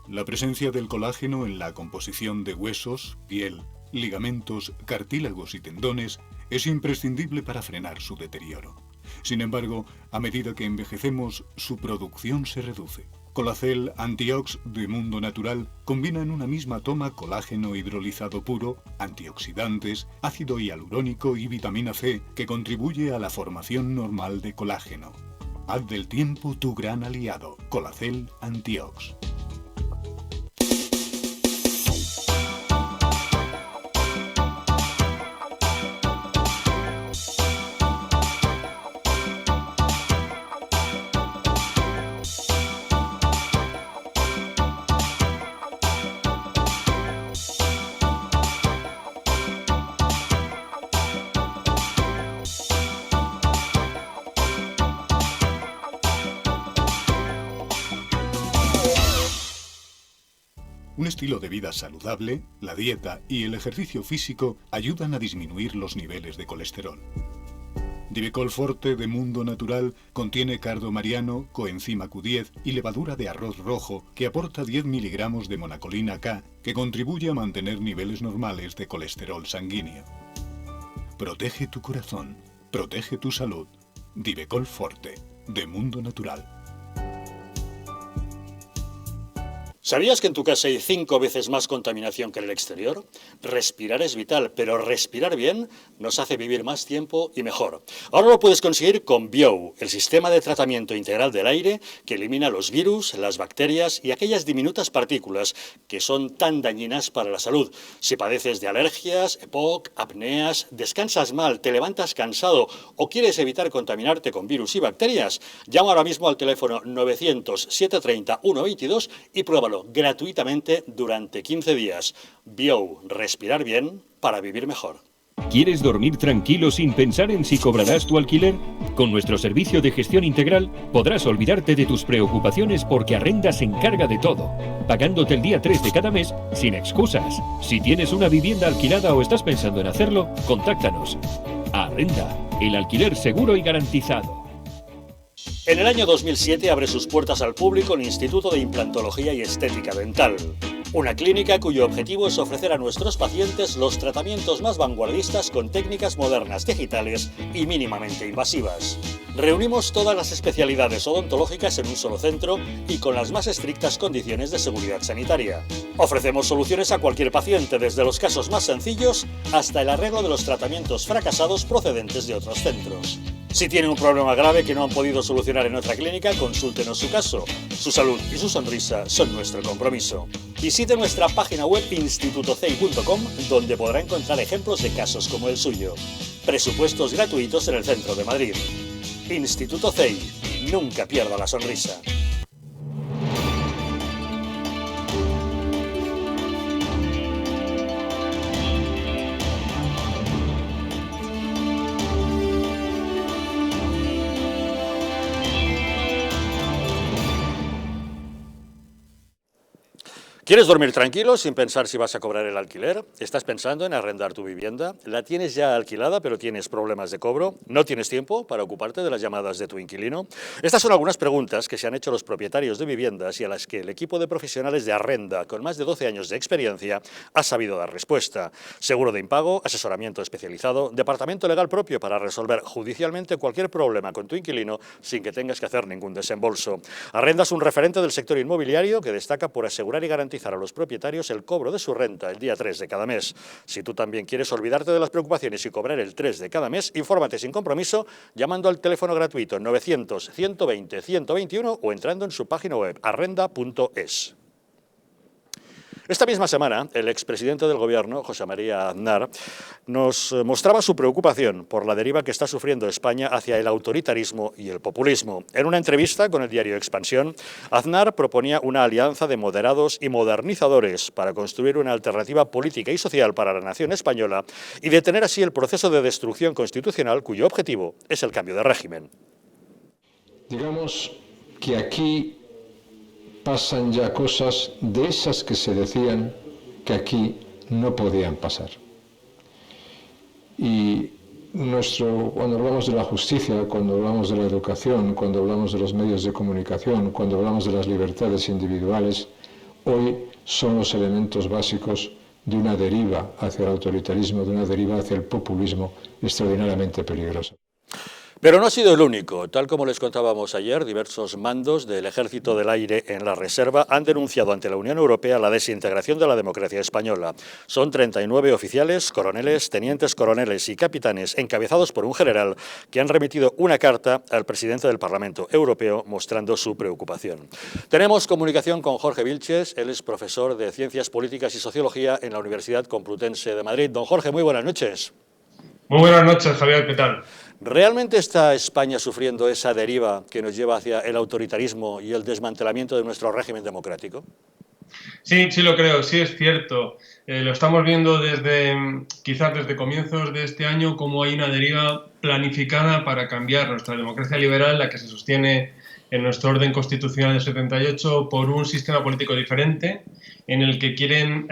La presencia del colágeno en la composición de huesos, piel, ligamentos, cartílagos y tendones es imprescindible para frenar su deterioro. Sin embargo, a medida que envejecemos, su producción se reduce. Colacel Antiox de Mundo Natural combina en una misma toma colágeno hidrolizado puro, antioxidantes, ácido hialurónico y vitamina C que contribuye a la formación normal de colágeno. Haz del tiempo tu gran aliado. Colacel Antiox. Un estilo de vida saludable, la dieta y el ejercicio físico ayudan a disminuir los niveles de colesterol. Divecol Forte de Mundo Natural contiene cardo mariano, coenzima Q10 y levadura de arroz rojo que aporta 10 miligramos de monacolina K que contribuye a mantener niveles normales de colesterol sanguíneo. Protege tu corazón, protege tu salud. Divecol Forte de Mundo Natural. ¿Sabías que en tu casa hay 5 veces más contaminación que en el exterior? Respirar es vital, pero respirar bien nos hace vivir más tiempo y mejor. Ahora lo puedes conseguir con Biou, el sistema de tratamiento integral del aire que elimina los virus, las bacterias y aquellas diminutas partículas que son tan dañinas para la salud. Si padeces de alergias, EPOC, apneas, descansas mal, te levantas cansado o quieres evitar contaminarte con virus y bacterias, llama ahora mismo al teléfono 900-730-122 y pruébalo gratuitamente durante 15 días. Biou, respirar bien para vivir mejor. ¿Quieres dormir tranquilo sin pensar en si cobrarás tu alquiler? Con nuestro servicio de gestión integral podrás olvidarte de tus preocupaciones porque Arrenda se encarga de todo, pagándote el día 3 de cada mes sin excusas. Si tienes una vivienda alquilada o estás pensando en hacerlo, contáctanos. Arrenda, el alquiler seguro y garantizado. En el año 2007 abre sus puertas al público el Instituto de Implantología y Estética Dental, una clínica cuyo objetivo es ofrecer a nuestros pacientes los tratamientos más vanguardistas con técnicas modernas, digitales y mínimamente invasivas. Reunimos todas las especialidades odontológicas en un solo centro y con las más estrictas condiciones de seguridad sanitaria. Ofrecemos soluciones a cualquier paciente, desde los casos más sencillos hasta el arreglo de los tratamientos fracasados procedentes de otros centros. Si tiene un problema grave que no han podido solucionar en otra clínica, consúltenos su caso. Su salud y su sonrisa son nuestro compromiso. Visite nuestra página web institutocei.com, donde podrá encontrar ejemplos de casos como el suyo. Presupuestos gratuitos en el centro de Madrid. Instituto CEI. Nunca pierda la sonrisa. ¿Quieres dormir tranquilo sin pensar si vas a cobrar el alquiler? ¿Estás pensando en arrendar tu vivienda? ¿La tienes ya alquilada pero tienes problemas de cobro? ¿No tienes tiempo para ocuparte de las llamadas de tu inquilino? Estas son algunas preguntas que se han hecho los propietarios de viviendas y a las que el equipo de profesionales de Arrenda, con más de 12 años de experiencia, ha sabido dar respuesta. Seguro de impago, asesoramiento especializado, departamento legal propio para resolver judicialmente cualquier problema con tu inquilino sin que tengas que hacer ningún desembolso. Arrenda es un referente del sector inmobiliario que destaca por asegurar y garantizar a los propietarios el cobro de su renta el día 3 de cada mes. Si tú también quieres olvidarte de las preocupaciones y cobrar el 3 de cada mes, infórmate sin compromiso llamando al teléfono gratuito 900-120-121 o entrando en su página web arrenda.es. Esta misma semana, el expresidente del Gobierno, José María Aznar, nos mostraba su preocupación por la deriva que está sufriendo España hacia el autoritarismo y el populismo. En una entrevista con el diario Expansión, Aznar proponía una alianza de moderados y modernizadores para construir una alternativa política y social para la nación española y detener así el proceso de destrucción constitucional cuyo objetivo es el cambio de régimen. Digamos que aquí pasan ya cosas de esas que se decían que aquí no podían pasar. Y cuando hablamos de la justicia, cuando hablamos de la educación, cuando hablamos de los medios de comunicación, cuando hablamos de las libertades individuales, hoy son los elementos básicos de una deriva hacia el autoritarismo, de una deriva hacia el populismo extraordinariamente peligrosa. Pero no ha sido el único. Tal como les contábamos ayer, diversos mandos del Ejército del Aire en la Reserva han denunciado ante la Unión Europea la desintegración de la democracia española. Son 39 oficiales, coroneles, tenientes coroneles y capitanes, encabezados por un general, que han remitido una carta al presidente del Parlamento Europeo mostrando su preocupación. Tenemos comunicación con Jorge Vilches, él es profesor de Ciencias Políticas y Sociología en la Universidad Complutense de Madrid. Don Jorge, muy buenas noches. Muy buenas noches, Javier, ¿qué tal? ¿Realmente está España sufriendo esa deriva que nos lleva hacia el autoritarismo y el desmantelamiento de nuestro régimen democrático? Sí, sí lo creo, sí es cierto. Lo estamos viendo quizás desde comienzos de este año, como hay una deriva planificada para cambiar nuestra democracia liberal, la que se sostiene en nuestro orden constitucional del 78, por un sistema político diferente, en el que quieren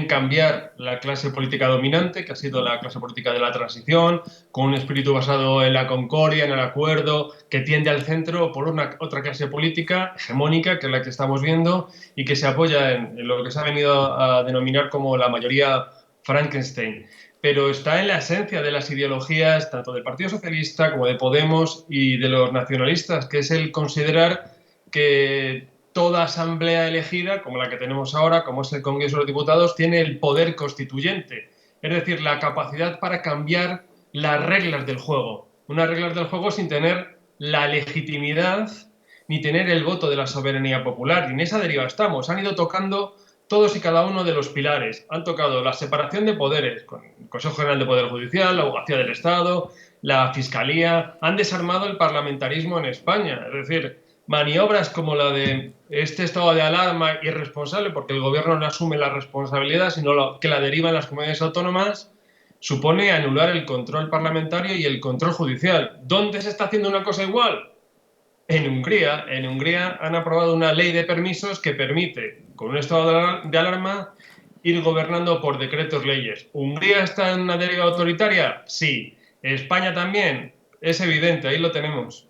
cambiar la clase política dominante, que ha sido la clase política de la transición, con un espíritu basado en la concordia, en el acuerdo, que tiende al centro, por otra clase política hegemónica, que es la que estamos viendo, y que se apoya en lo que se ha venido a denominar como la mayoría Frankenstein. Pero está en la esencia de las ideologías, tanto del Partido Socialista como de Podemos y de los nacionalistas, que es el considerar que toda asamblea elegida, como la que tenemos ahora, como es el Congreso de los Diputados, tiene el poder constituyente, es decir, la capacidad para cambiar las reglas del juego. Unas reglas del juego sin tener la legitimidad ni tener el voto de la soberanía popular. Y en esa deriva estamos. Han ido tocando todos y cada uno de los pilares. Han tocado la separación de poderes, con el Consejo General de Poder Judicial, la Abogacía del Estado, la Fiscalía. Han desarmado el parlamentarismo en España, es decir, maniobras como la de este estado de alarma irresponsable, porque el gobierno no asume la responsabilidad, sino que la deriva en las comunidades autónomas, supone anular el control parlamentario y el control judicial. ¿Dónde se está haciendo una cosa igual? En Hungría. En Hungría han aprobado una ley de permisos que permite, con un estado de alarma, ir gobernando por decretos leyes. ¿Hungría está en una deriva autoritaria? Sí. ¿España también? Es evidente, ahí lo tenemos.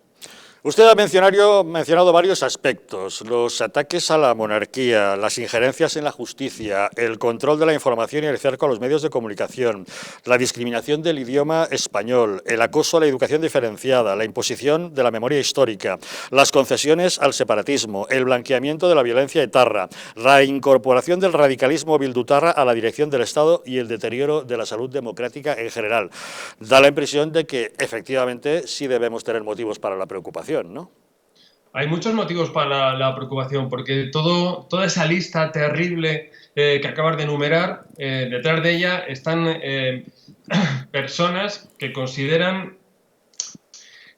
Usted ha mencionado varios aspectos: los ataques a la monarquía, las injerencias en la justicia, el control de la información y el cerco a los medios de comunicación, la discriminación del idioma español, el acoso a la educación diferenciada, la imposición de la memoria histórica, las concesiones al separatismo, el blanqueamiento de la violencia etarra, la incorporación del radicalismo bildutarra a la dirección del Estado y el deterioro de la salud democrática en general. Da la impresión de que efectivamente sí debemos tener motivos para la preocupación, ¿no? Hay muchos motivos para la preocupación, porque toda esa lista terrible que acabas de enumerar, detrás de ella están personas que consideran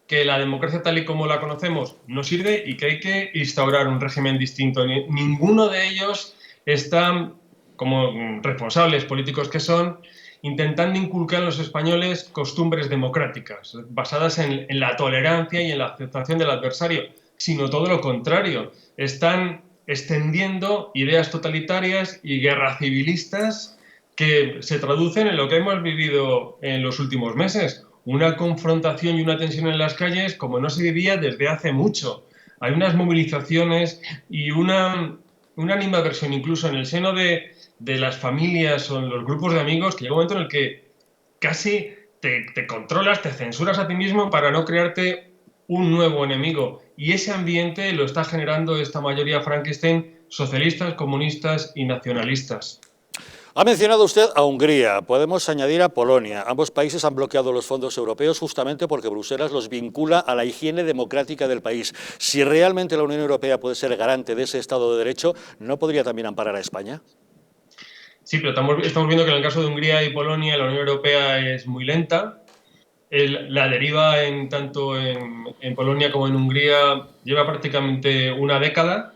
que la democracia tal y como la conocemos no sirve y que hay que instaurar un régimen distinto. Ninguno de ellos están, como responsables políticos que son, intentando inculcar a los españoles costumbres democráticas, basadas en la tolerancia y en la aceptación del adversario, sino todo lo contrario. Están extendiendo ideas totalitarias y guerra civilistas que se traducen en lo que hemos vivido en los últimos meses. Una confrontación y una tensión en las calles como no se vivía desde hace mucho. Hay unas movilizaciones y una animadversión incluso en el seno de las familias o en los grupos de amigos, que llega un momento en el que casi te controlas, te censuras a ti mismo para no crearte un nuevo enemigo. Y ese ambiente lo está generando esta mayoría Frankenstein, socialistas, comunistas y nacionalistas. Ha mencionado usted a Hungría, podemos añadir a Polonia. Ambos países han bloqueado los fondos europeos justamente porque Bruselas los vincula a la higiene democrática del país. Si realmente la Unión Europea puede ser garante de ese Estado de Derecho, ¿no podría también amparar a España? Sí, pero estamos viendo que en el caso de Hungría y Polonia la Unión Europea es muy lenta. La deriva tanto en Polonia como en Hungría lleva prácticamente una década.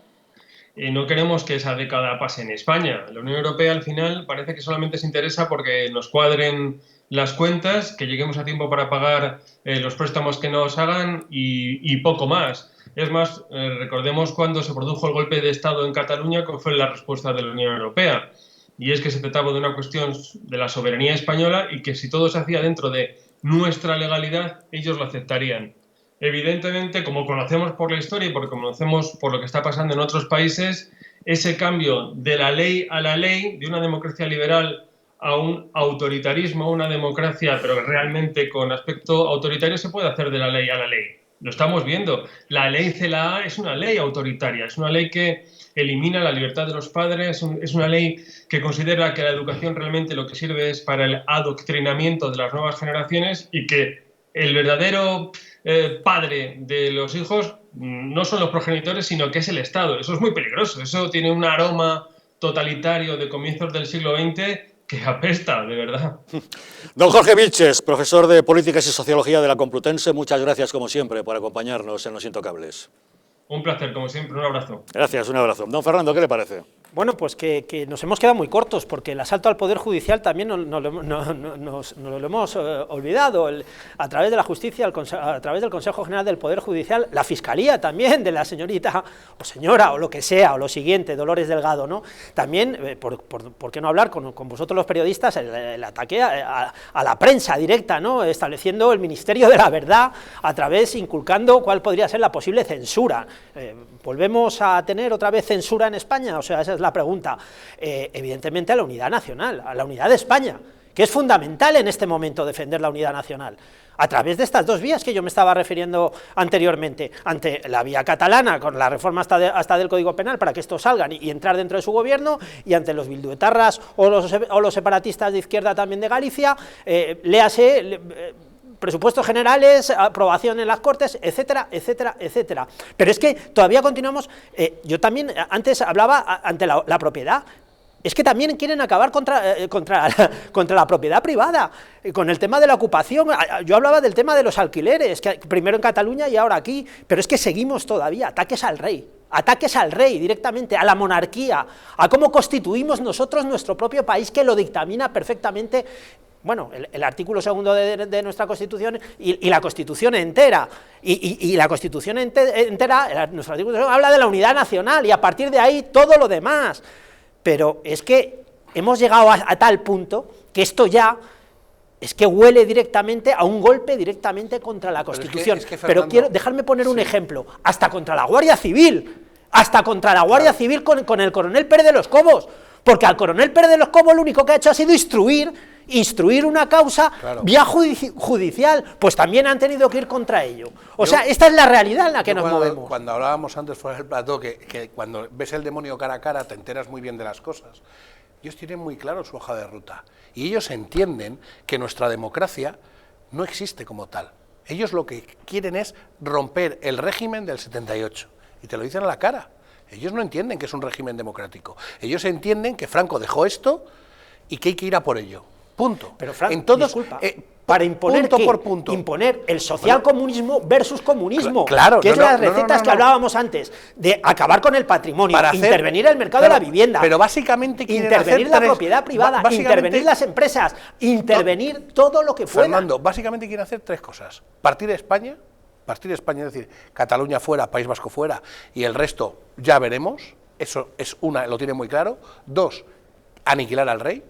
No queremos que esa década pase en España. La Unión Europea al final parece que solamente se interesa porque nos cuadren las cuentas, que lleguemos a tiempo para pagar los préstamos que nos hagan y poco más. Es más, recordemos cuando se produjo el golpe de Estado en Cataluña, cuál fue la respuesta de la Unión Europea. Y es que se trataba de una cuestión de la soberanía española y que si todo se hacía dentro de nuestra legalidad, ellos lo aceptarían. Evidentemente, como conocemos por la historia y porque conocemos por lo que está pasando en otros países, ese cambio de la ley a la ley, de una democracia liberal a un autoritarismo, una democracia, pero realmente con aspecto autoritario se puede hacer de la ley a la ley. Lo estamos viendo. La ley CELA es una ley autoritaria, es una ley que elimina la libertad de los padres, es una ley que considera que la educación realmente lo que sirve es para el adoctrinamiento de las nuevas generaciones y que el verdadero padre de los hijos no son los progenitores, sino que es el Estado. Eso es muy peligroso, eso tiene un aroma totalitario de comienzos del siglo XX que apesta, de verdad. Don Jorge Vilches, profesor de Políticas y Sociología de la Complutense, muchas gracias como siempre por acompañarnos en Los Intocables. Un placer, como siempre, un abrazo. Gracias, un abrazo. Don Fernando, ¿qué le parece? Bueno, pues que nos hemos quedado muy cortos, porque el asalto al Poder Judicial también nos lo hemos olvidado. A través de la justicia, a través del Consejo General del Poder Judicial, la Fiscalía también, de la señorita, o señora, o lo que sea, o lo siguiente, Dolores Delgado, ¿no? También, ¿por qué no hablar con vosotros los periodistas, el ataque a la prensa directa, ¿no? Estableciendo el Ministerio de la Verdad, a través, inculcando cuál podría ser la posible censura. ¿Volvemos a tener otra vez censura en España? O sea, esa es la pregunta. Evidentemente a la unidad nacional, a la unidad de España, que es fundamental en este momento defender la unidad nacional, a través de estas dos vías que yo me estaba refiriendo anteriormente, ante la vía catalana, con la reforma hasta del Código Penal, para que estos salgan y entrar dentro de su gobierno, y ante los bilduetarras o los separatistas de izquierda también de Galicia, léase... presupuestos generales, aprobación en las Cortes, etcétera, etcétera, etcétera. Pero es que todavía continuamos, yo también antes hablaba ante la propiedad, es que también quieren acabar contra la propiedad privada, con el tema de la ocupación. Yo hablaba del tema de los alquileres, que primero en Cataluña y ahora aquí, pero es que seguimos todavía, ataques al rey directamente, a la monarquía, a cómo constituimos nosotros nuestro propio país, que lo dictamina perfectamente. Bueno, el artículo 2 de nuestra Constitución y la Constitución entera, y la Constitución entera, nuestro artículo 2 habla de la unidad nacional, y a partir de ahí todo lo demás. Pero es que hemos llegado a tal punto que esto ya es que huele directamente a un golpe directamente contra la Constitución. Pero quiero dejarme poner un ejemplo, hasta contra la Guardia Civil, Civil con el coronel Pérez de los Cobos, porque al coronel Pérez de los Cobos lo único que ha hecho ha sido instruir una causa vía judicial, pues también han tenido que ir contra ello. O sea, esta es la realidad en la que nos movemos. Cuando hablábamos antes fuera del plató, que cuando ves el demonio cara a cara te enteras muy bien de las cosas, ellos tienen muy claro su hoja de ruta, y ellos entienden que nuestra democracia no existe como tal. Ellos lo que quieren es romper el régimen del 78, y te lo dicen a la cara. Ellos no entienden que es un régimen democrático. Ellos entienden que Franco dejó esto y que hay que ir a por ello. Punto. Pero Frank, disculpa, para imponer punto por punto. Imponer el socialcomunismo versus comunismo, claro, que es las recetas que hablábamos antes, de acabar con el patrimonio, para intervenir el mercado de la vivienda, pero básicamente intervenir la propiedad privada, intervenir las empresas, intervenir todo lo que pueda. Fernando, básicamente quieren hacer tres cosas: partir España, es decir, Cataluña fuera, País Vasco fuera, y el resto ya veremos. Eso es una, lo tiene muy claro. Dos, aniquilar al rey.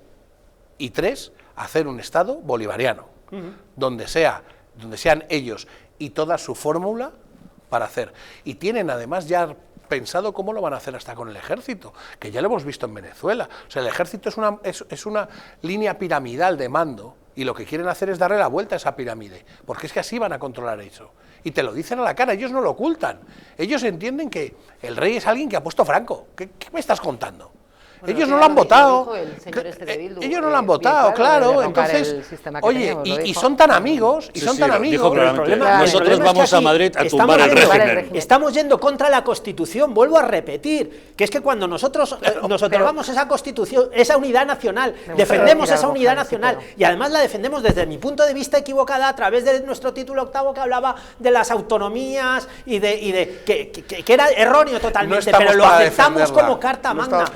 Y tres, hacer un Estado bolivariano, donde sean ellos y toda su fórmula para hacer. Y tienen además ya pensado cómo lo van a hacer hasta con el ejército, que ya lo hemos visto en Venezuela. O sea, el ejército es una línea piramidal de mando, y lo que quieren hacer es darle la vuelta a esa pirámide, porque es que así van a controlar eso. Y te lo dicen a la cara, ellos no lo ocultan. Ellos entienden que el rey es alguien que ha puesto Franco. ¿Qué me estás contando? Bueno, ellos no lo han votado, ellos no lo han votado, claro, entonces, oye, y son tan amigos, nosotros vamos a Madrid a tumbar el régimen. Estamos yendo contra la Constitución, vuelvo a repetir, que es que cuando nosotros nos otorgamos esa Constitución, esa unidad nacional, defendemos esa unidad nacional, y además la defendemos desde mi punto de vista equivocada, a través de nuestro título octavo que hablaba de las autonomías y de que era erróneo totalmente, pero lo aceptamos como carta magna.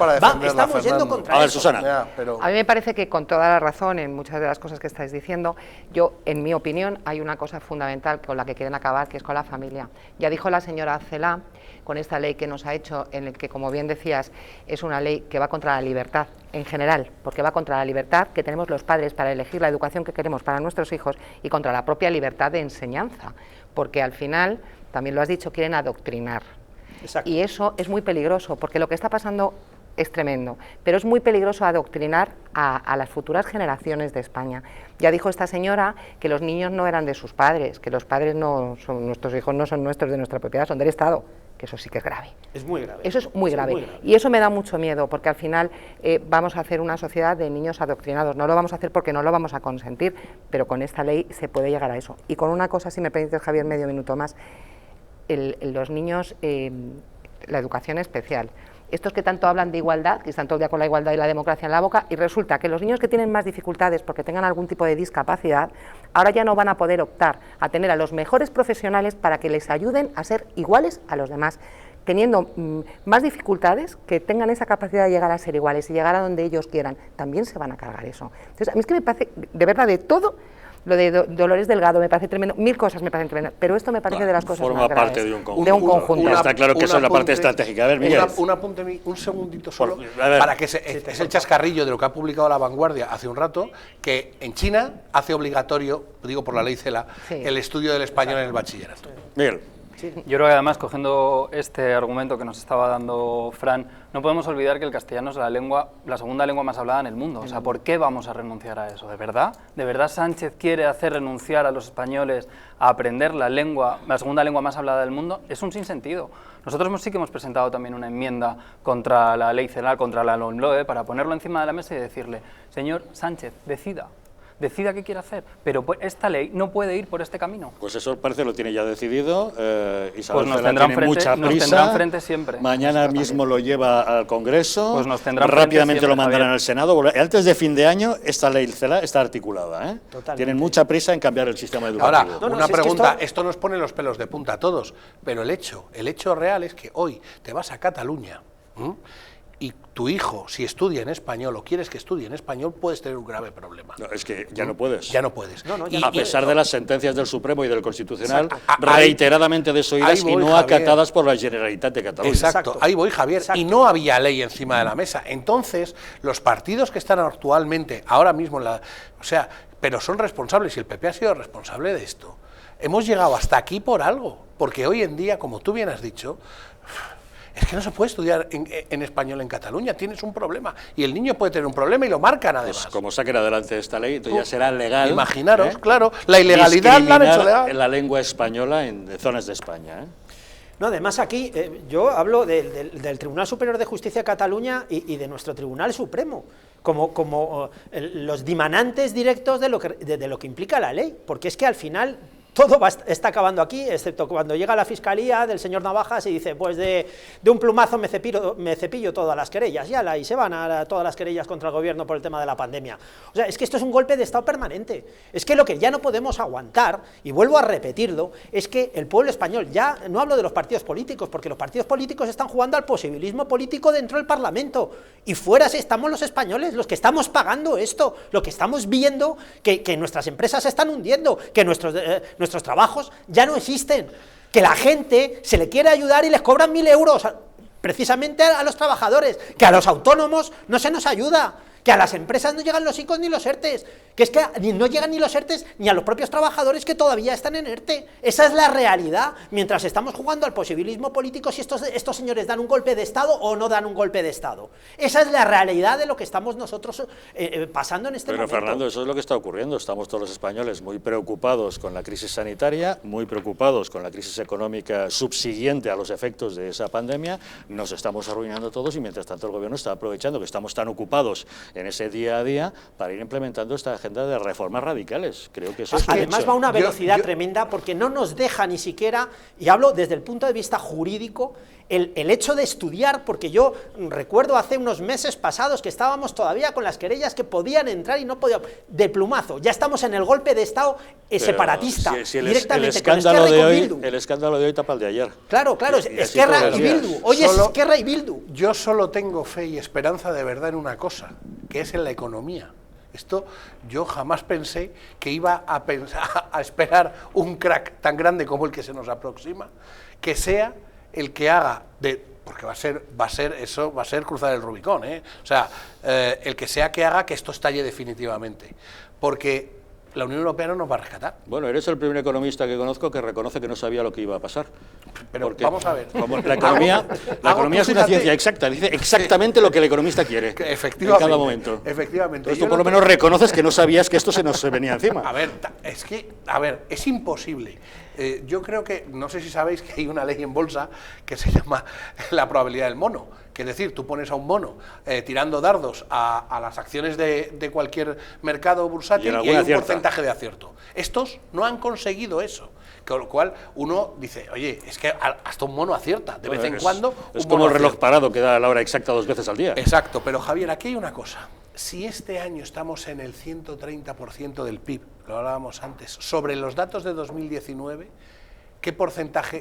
Estamos yendo contra eso. A ver, Susana. A mí me parece que con toda la razón en muchas de las cosas que estáis diciendo, yo, en mi opinión, hay una cosa fundamental con la que quieren acabar, que es con la familia. Ya dijo la señora Celaá, con esta ley que nos ha hecho, en el que, como bien decías, es una ley que va contra la libertad en general, porque va contra la libertad que tenemos los padres para elegir la educación que queremos para nuestros hijos, y contra la propia libertad de enseñanza, porque al final, también lo has dicho, quieren adoctrinar. Exacto. Y eso es muy peligroso, porque lo que está pasando es tremendo, pero es muy peligroso adoctrinar a las futuras generaciones de España. Ya dijo esta señora que los niños no eran de sus padres, que los padres no son nuestros hijos, no son nuestros, de nuestra propiedad, son del Estado, que eso sí que es grave. Es muy grave. Eso es muy grave. Y eso me da mucho miedo, porque al final vamos a hacer una sociedad de niños adoctrinados. No lo vamos a hacer porque no lo vamos a consentir, pero con esta ley se puede llegar a eso. Y con una cosa, si me permites, Javier, medio minuto más, los niños, la educación especial. Estos que tanto hablan de igualdad, que están todo el día con la igualdad y la democracia en la boca, y resulta que los niños que tienen más dificultades porque tengan algún tipo de discapacidad, ahora ya no van a poder optar a tener a los mejores profesionales para que les ayuden a ser iguales a los demás, teniendo más dificultades, que tengan esa capacidad de llegar a ser iguales y llegar a donde ellos quieran, también se van a cargar eso. Entonces, a mí es que me parece, de verdad, de todo. Lo de Dolores Delgado me parece tremendo, mil cosas me parecen tremendas, pero esto me parece de las cosas forma más graves. parte de un conjunto. Está claro que eso es la parte estratégica. A ver, Miguel. Un apunte, un segundito solo, para que es el chascarrillo de lo que ha publicado La Vanguardia hace un rato, que en China hace obligatorio, digo por la ley CELA, el estudio del español en el bachillerato. Miguel. Sí. Yo creo que además, cogiendo este argumento que nos estaba dando Fran, no podemos olvidar que el castellano es la segunda lengua más hablada en el mundo. O sea, ¿por qué vamos a renunciar a eso? ¿De verdad? ¿De verdad Sánchez quiere hacer renunciar a los españoles a aprender la segunda lengua más hablada del mundo? Es un sinsentido. Nosotros sí que hemos presentado también una enmienda contra la ley CELA, contra la LOMLOE, para ponerlo encima de la mesa y decirle, señor Sánchez, decida qué quiere hacer, pero esta ley no puede ir por este camino. Pues eso parece lo tiene ya decidido. Isabel pues Cela tiene mucha prisa. Nos tendrán frente siempre. Mañana mismo lo lleva al Congreso. Pues nos tendrán rápidamente siempre, lo mandarán al Senado. Antes de fin de año esta ley Cela está articulada. Tienen mucha prisa en cambiar el sistema educativo. Ahora, una pregunta. Esto nos pone los pelos de punta a todos, pero el hecho real es que hoy te vas a Cataluña. Y tu hijo, si estudia en español o quieres que estudie en español, puedes tener un grave problema. No, es que ya no puedes. Ya no puedes. A pesar de las sentencias del Supremo y del Constitucional, reiteradamente desoídas y no acatadas por la Generalitat de Cataluña. Exacto, ahí voy, Javier. Y no había ley encima de la mesa. Entonces, los partidos que están actualmente, ahora mismo, pero son responsables, y el PP ha sido responsable de esto. Hemos llegado hasta aquí por algo, porque hoy en día, como tú bien has dicho, es que no se puede estudiar en español en Cataluña, tienes un problema, y el niño puede tener un problema y lo marcan además. Pues como saquen adelante esta ley, entonces ya será legal. Imaginaros, claro, la ilegalidad la han hecho legal. La lengua española en zonas de España. No, además aquí yo hablo del Tribunal Superior de Justicia de Cataluña y de nuestro Tribunal Supremo, como los dimanantes directos de lo que implica la ley, porque es que al final todo está acabando aquí, excepto cuando llega la Fiscalía del señor Navajas y dice, pues de un plumazo me cepillo todas las querellas, y se van a todas las querellas contra el gobierno por el tema de la pandemia. O sea, es que esto es un golpe de Estado permanente. Es que lo que ya no podemos aguantar, y vuelvo a repetirlo, es que el pueblo español, ya no hablo de los partidos políticos, porque los partidos políticos están jugando al posibilismo político dentro del Parlamento, y fuera estamos los españoles, los que estamos pagando esto, lo que estamos viendo que nuestras empresas se están hundiendo, que nuestros trabajos ya no existen, que la gente se le quiere ayudar y les cobran 1.000 euros precisamente a los trabajadores, que a los autónomos no se nos ayuda, que a las empresas no llegan los ICOs ni los ERTEs, que es que no llegan ni los ERTEs ni a los propios trabajadores que todavía están en ERTE. Esa es la realidad, mientras estamos jugando al posibilismo político, si estos señores dan un golpe de Estado o no dan un golpe de Estado. Esa es la realidad de lo que estamos nosotros pasando en este momento. Pero Fernando, eso es lo que está ocurriendo. Estamos todos los españoles muy preocupados con la crisis sanitaria, muy preocupados con la crisis económica subsiguiente a los efectos de esa pandemia. Nos estamos arruinando todos y mientras tanto el gobierno está aprovechando que estamos tan ocupados en ese día a día para ir implementando esta agenda de reformas radicales. Creo que eso es además va a una velocidad tremenda, porque no nos deja ni siquiera, y hablo desde el punto de vista jurídico, el hecho de estudiar, porque yo recuerdo hace unos meses pasados que estábamos todavía con las querellas que podían entrar y no podían, de plumazo, ya estamos en el golpe de Estado separatista, directamente con Esquerra y con Bildu. El escándalo de hoy tapa el de ayer. Claro, Esquerra y Bildu, hoy es Esquerra y Bildu. Yo solo tengo fe y esperanza de verdad en una cosa, que es en la economía. Esto yo jamás pensé que iba a esperar un crack tan grande como el que se nos aproxima, que sea el que haga porque va a ser cruzar el Rubicón, o sea, el que sea que haga que esto estalle definitivamente, porque la Unión Europea no nos va a rescatar. Bueno, eres el primer economista que conozco que reconoce que no sabía lo que iba a pasar. Pero porque vamos a ver. Como la economía es una ciencia exacta, dice exactamente lo que el economista quiere en cada momento. Efectivamente. Entonces tú por lo menos reconoces que no sabías que esto se nos venía encima. A ver, es imposible. Yo creo que, no sé si sabéis que hay una ley en bolsa que se llama la probabilidad del mono, que es decir, tú pones a un mono tirando dardos a las acciones de cualquier mercado bursátil y hay un porcentaje de acierto. Estos no han conseguido eso, con lo cual uno dice, oye, es que hasta un mono acierta, de vez en cuando. Es como el reloj parado que da la hora exacta 2 veces al día. Exacto, pero Javier, aquí hay una cosa. Si este año estamos en el 130% del PIB, lo hablábamos antes, sobre los datos de 2019,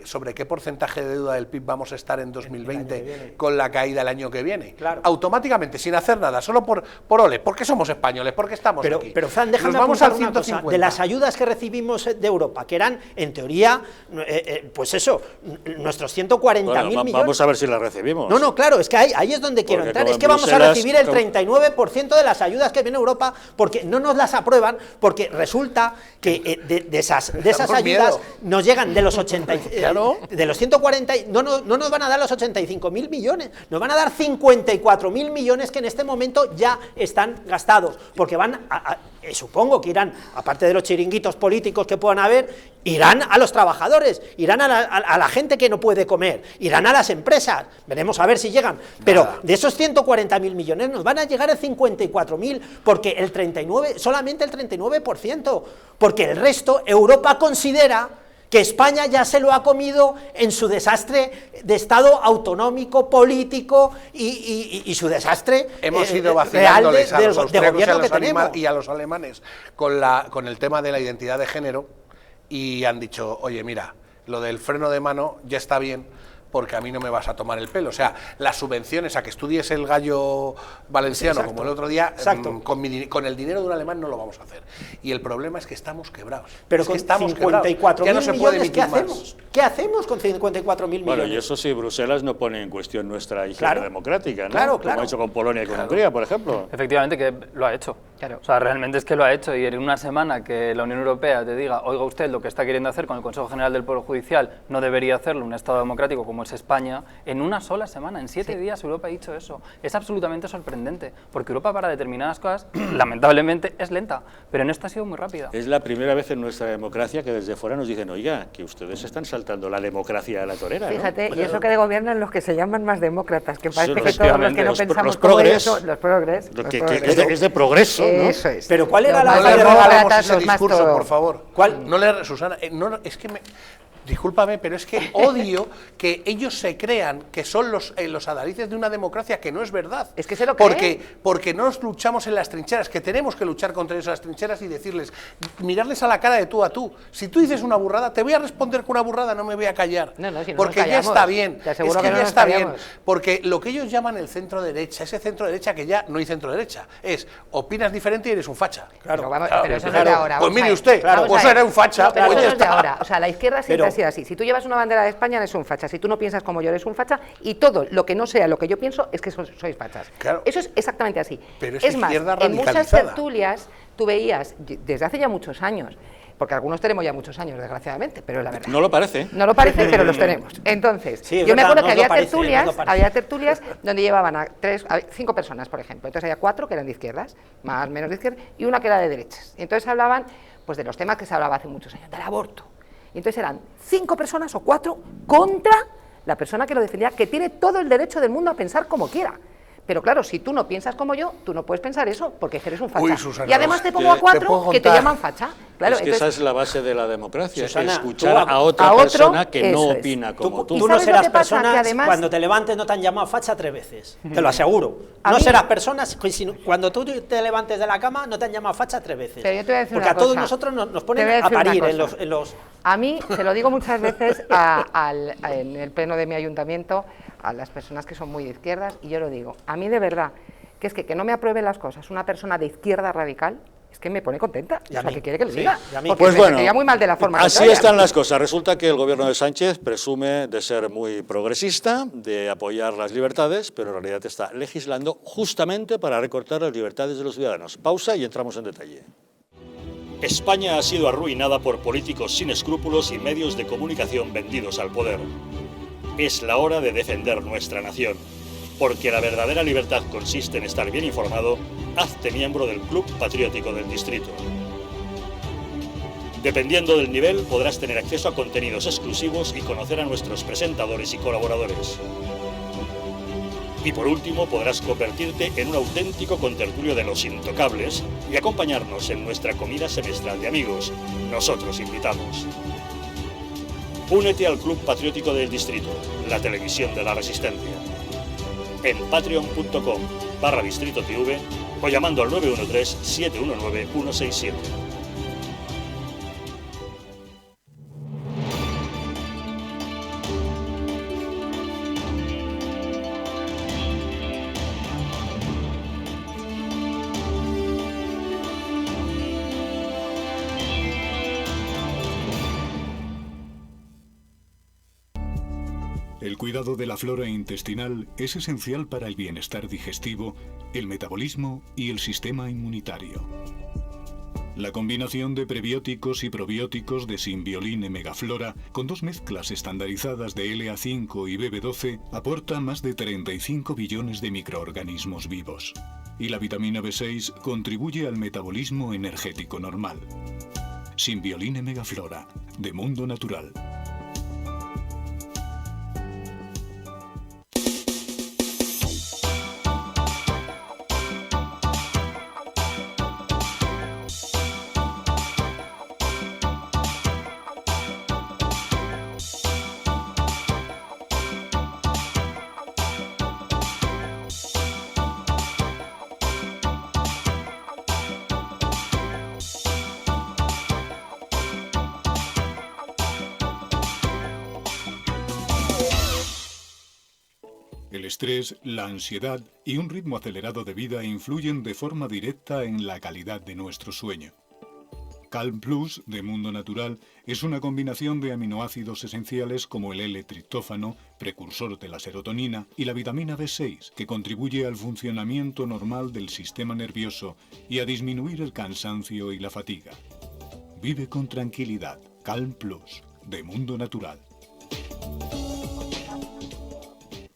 ¿sobre qué porcentaje de deuda del PIB vamos a estar en 2020 con la caída el año que viene? Claro. Automáticamente, sin hacer nada, solo por ole, porque somos españoles, porque estamos aquí. Pero Fran, déjame nos vamos al apuntar una 150. cosa. De las ayudas que recibimos de Europa, que eran, en teoría, pues eso, nuestros 140.000 millones. Vamos a ver si las recibimos. No, claro, es que ahí es donde quiero entrar. Es que vamos a recibir el 39% de las ayudas que viene Europa porque no nos las aprueban, porque resulta que de esas ayudas nos llegan de los 80, de los 140, no nos van a dar los 85.000 millones, nos van a dar 54.000 millones que en este momento ya están gastados, porque van supongo que irán, aparte de los chiringuitos políticos que puedan haber, irán a los trabajadores, irán a la gente que no puede comer, irán a las empresas, veremos a ver si llegan, pero de esos 140.000 millones nos van a llegar a 54.000, porque solamente el 39%, porque el resto Europa considera que España ya se lo ha comido en su desastre de Estado autonómico, político y su desastre hemos ido vacilándoles a los austriacos y a los alemanes con el tema de la identidad de género y han dicho, oye, mira, lo del freno de mano ya está bien, porque a mí no me vas a tomar el pelo. O sea, las subvenciones a que estudies el gallo valenciano, como el otro día, con el dinero de un alemán no lo vamos a hacer. Y el problema es que estamos quebrados. Pero es con que estamos 54.000 no se puede millones, ¿qué hacemos? ¿Qué hacemos con 54.000 millones? Bueno, y eso sí, Bruselas no pone en cuestión nuestra higiene democrática, ¿no? Claro. Como ha hecho con Polonia y con Hungría, por ejemplo. Efectivamente, que lo ha hecho. Claro. O sea, realmente es que lo ha hecho, y en una semana que la Unión Europea te diga, oiga usted, lo que está queriendo hacer con el Consejo General del Poder Judicial no debería hacerlo un Estado democrático como es España, en una sola semana, en 7 días Europa ha dicho eso. Es absolutamente sorprendente, porque Europa para determinadas cosas, lamentablemente, es lenta, pero en esta ha sido muy rápida. Es la primera vez en nuestra democracia que desde fuera nos dicen, oiga, que ustedes están saltando la democracia de la torera, ¿no? Fíjate, y eso que gobiernan los que se llaman más demócratas, que parece que todos los que no pensamos los progres, los progres. Es de progreso, ¿no? Eso es. Pero ¿cuál era no le regalemos ese discurso, por favor? ¿Cuál? Susana, es que discúlpame, pero es que odio que ellos se crean que son los adalides de una democracia, que no es verdad. Es que se lo creen. Porque no nos luchamos en las trincheras, que tenemos que luchar contra esas trincheras y decirles, mirarles a la cara de tú a tú. Si tú dices una burrada, te voy a responder con una burrada, no me voy a callar. Si no porque ya está bien. Te aseguro es que no ya está bien. callamos. Porque lo que ellos llaman el centro derecha, ese centro derecha que ya no hay centro derecha, es opinas diferente y eres un facha. Pero eso no es de ahora. Pues mire usted, pues era un facha. Pero pues eso ya no es de está. ahora. O sea, la izquierda siempre ha sido así. Si tú llevas una bandera de España, eres un facha. Si tú no piensas como yo, eres un facha. Y todo lo que no sea lo que yo pienso es que sois fachas. Claro. Eso es exactamente así. Pero es más, izquierda en muchas radicalizada. tertulias tú veías, desde hace ya muchos años, porque algunos tenemos ya muchos años, desgraciadamente, pero la verdad. No lo parece. No lo parece, pero los tenemos. Entonces, yo me acuerdo que había tertulias donde llevaban a 5 personas, por ejemplo. Entonces había 4 que eran de izquierdas, más o menos de izquierdas, y una que era de derechas. Y entonces hablaban pues de los temas que se hablaba hace muchos años, del aborto. Y entonces eran 5 personas o 4 contra la persona que lo defendía, que tiene todo el derecho del mundo a pensar como quiera. Pero claro, si tú no piensas como yo, tú no puedes pensar eso, porque eres un facha. Uy, Susana, y además te pongo a 4 que te llaman facha. Claro, es que entonces, esa es la base de la democracia, Susana, escuchar a otra persona que no opina como tú. Tú no serás personas, además, cuando te levantes no te han llamado facha 3 veces, te lo aseguro. No serás personas, cuando tú te levantes de la cama no te han llamado facha 3 veces. Pero yo te voy a decir porque una a todos cosa. nosotros nos ponen a parir en los... A mí, se lo digo muchas veces en el pleno de mi ayuntamiento, a las personas que son muy de izquierdas, y yo lo digo, a mí de verdad, que es que no me aprueben las cosas una persona de izquierda radical, es que me pone contenta. O sea, que quiere que le diga. Porque pues bueno, me muy mal de la forma así contraria. están las cosas. Resulta que el gobierno de Sánchez presume de ser muy progresista, de apoyar las libertades, pero en realidad está legislando justamente para recortar las libertades de los ciudadanos. Pausa y entramos en detalle. España ha sido arruinada por políticos sin escrúpulos y medios de comunicación vendidos al poder. Es la hora de defender nuestra nación, porque la verdadera libertad consiste en estar bien informado. Hazte miembro del Club Patriótico del Distrito. Dependiendo del nivel, podrás tener acceso a contenidos exclusivos y conocer a nuestros presentadores y colaboradores. Y por último, podrás convertirte en un auténtico contertulio de los intocables y acompañarnos en nuestra comida semestral de amigos. Nosotros invitamos. Únete al Club Patriótico del Distrito, la televisión de la Resistencia. En patreon.com/DistritoTV o llamando al 913-719-167. El cuidado de la flora intestinal es esencial para el bienestar digestivo, el metabolismo y el sistema inmunitario. La combinación de prebióticos y probióticos de Symbioline Megaflora, con 2 mezclas estandarizadas de LA5 y BB12, aporta más de 35 billones de microorganismos vivos. Y la vitamina B6 contribuye al metabolismo energético normal. Symbioline Megaflora, de Mundo Natural. El estrés, la ansiedad y un ritmo acelerado de vida influyen de forma directa en la calidad de nuestro sueño. Calm Plus, de Mundo Natural, es una combinación de aminoácidos esenciales como el L-triptófano, precursor de la serotonina, y la vitamina B6, que contribuye al funcionamiento normal del sistema nervioso y a disminuir el cansancio y la fatiga. Vive con tranquilidad. Calm Plus, de Mundo Natural.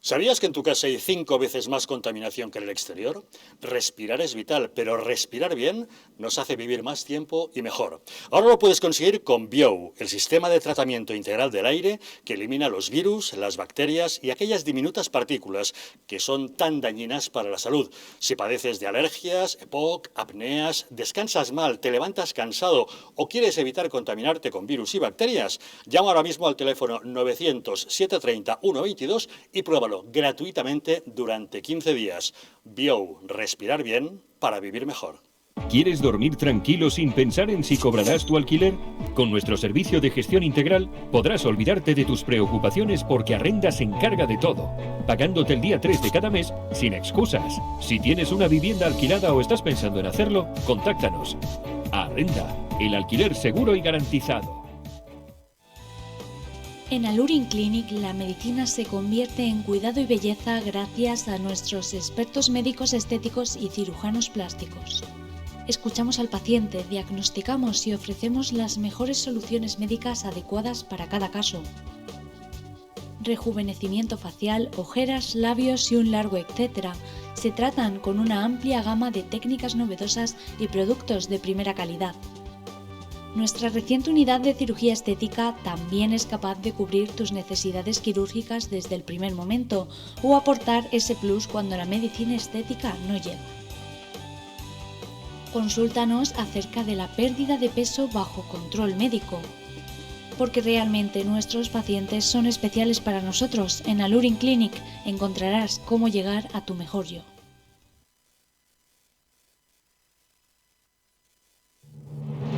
¿Sabías que en tu casa hay 5 veces más contaminación que en el exterior? Respirar es vital, pero respirar bien nos hace vivir más tiempo y mejor. Ahora lo puedes conseguir con Biou, el sistema de tratamiento integral del aire que elimina los virus, las bacterias y aquellas diminutas partículas que son tan dañinas para la salud. Si padeces de alergias, EPOC, apneas, descansas mal, te levantas cansado o quieres evitar contaminarte con virus y bacterias, llama ahora mismo al teléfono 900-730-122 y pruébalo gratuitamente durante 15 días. Biou, respirar bien para vivir mejor. ¿Quieres dormir tranquilo sin pensar en si cobrarás tu alquiler? Con nuestro servicio de gestión integral podrás olvidarte de tus preocupaciones porque Arrenda se encarga de todo, pagándote el día 3 de cada mes sin excusas. Si tienes una vivienda alquilada o estás pensando en hacerlo, contáctanos. Arrenda, el alquiler seguro y garantizado. En Alurin Clinic la medicina se convierte en cuidado y belleza gracias a nuestros expertos médicos estéticos y cirujanos plásticos. Escuchamos al paciente, diagnosticamos y ofrecemos las mejores soluciones médicas adecuadas para cada caso. Rejuvenecimiento facial, ojeras, labios y un largo etcétera se tratan con una amplia gama de técnicas novedosas y productos de primera calidad. Nuestra reciente unidad de cirugía estética también es capaz de cubrir tus necesidades quirúrgicas desde el primer momento o aportar ese plus cuando la medicina estética no llega. Consúltanos acerca de la pérdida de peso bajo control médico, porque realmente nuestros pacientes son especiales para nosotros. En Alurin Clinic encontrarás cómo llegar a tu mejor yo.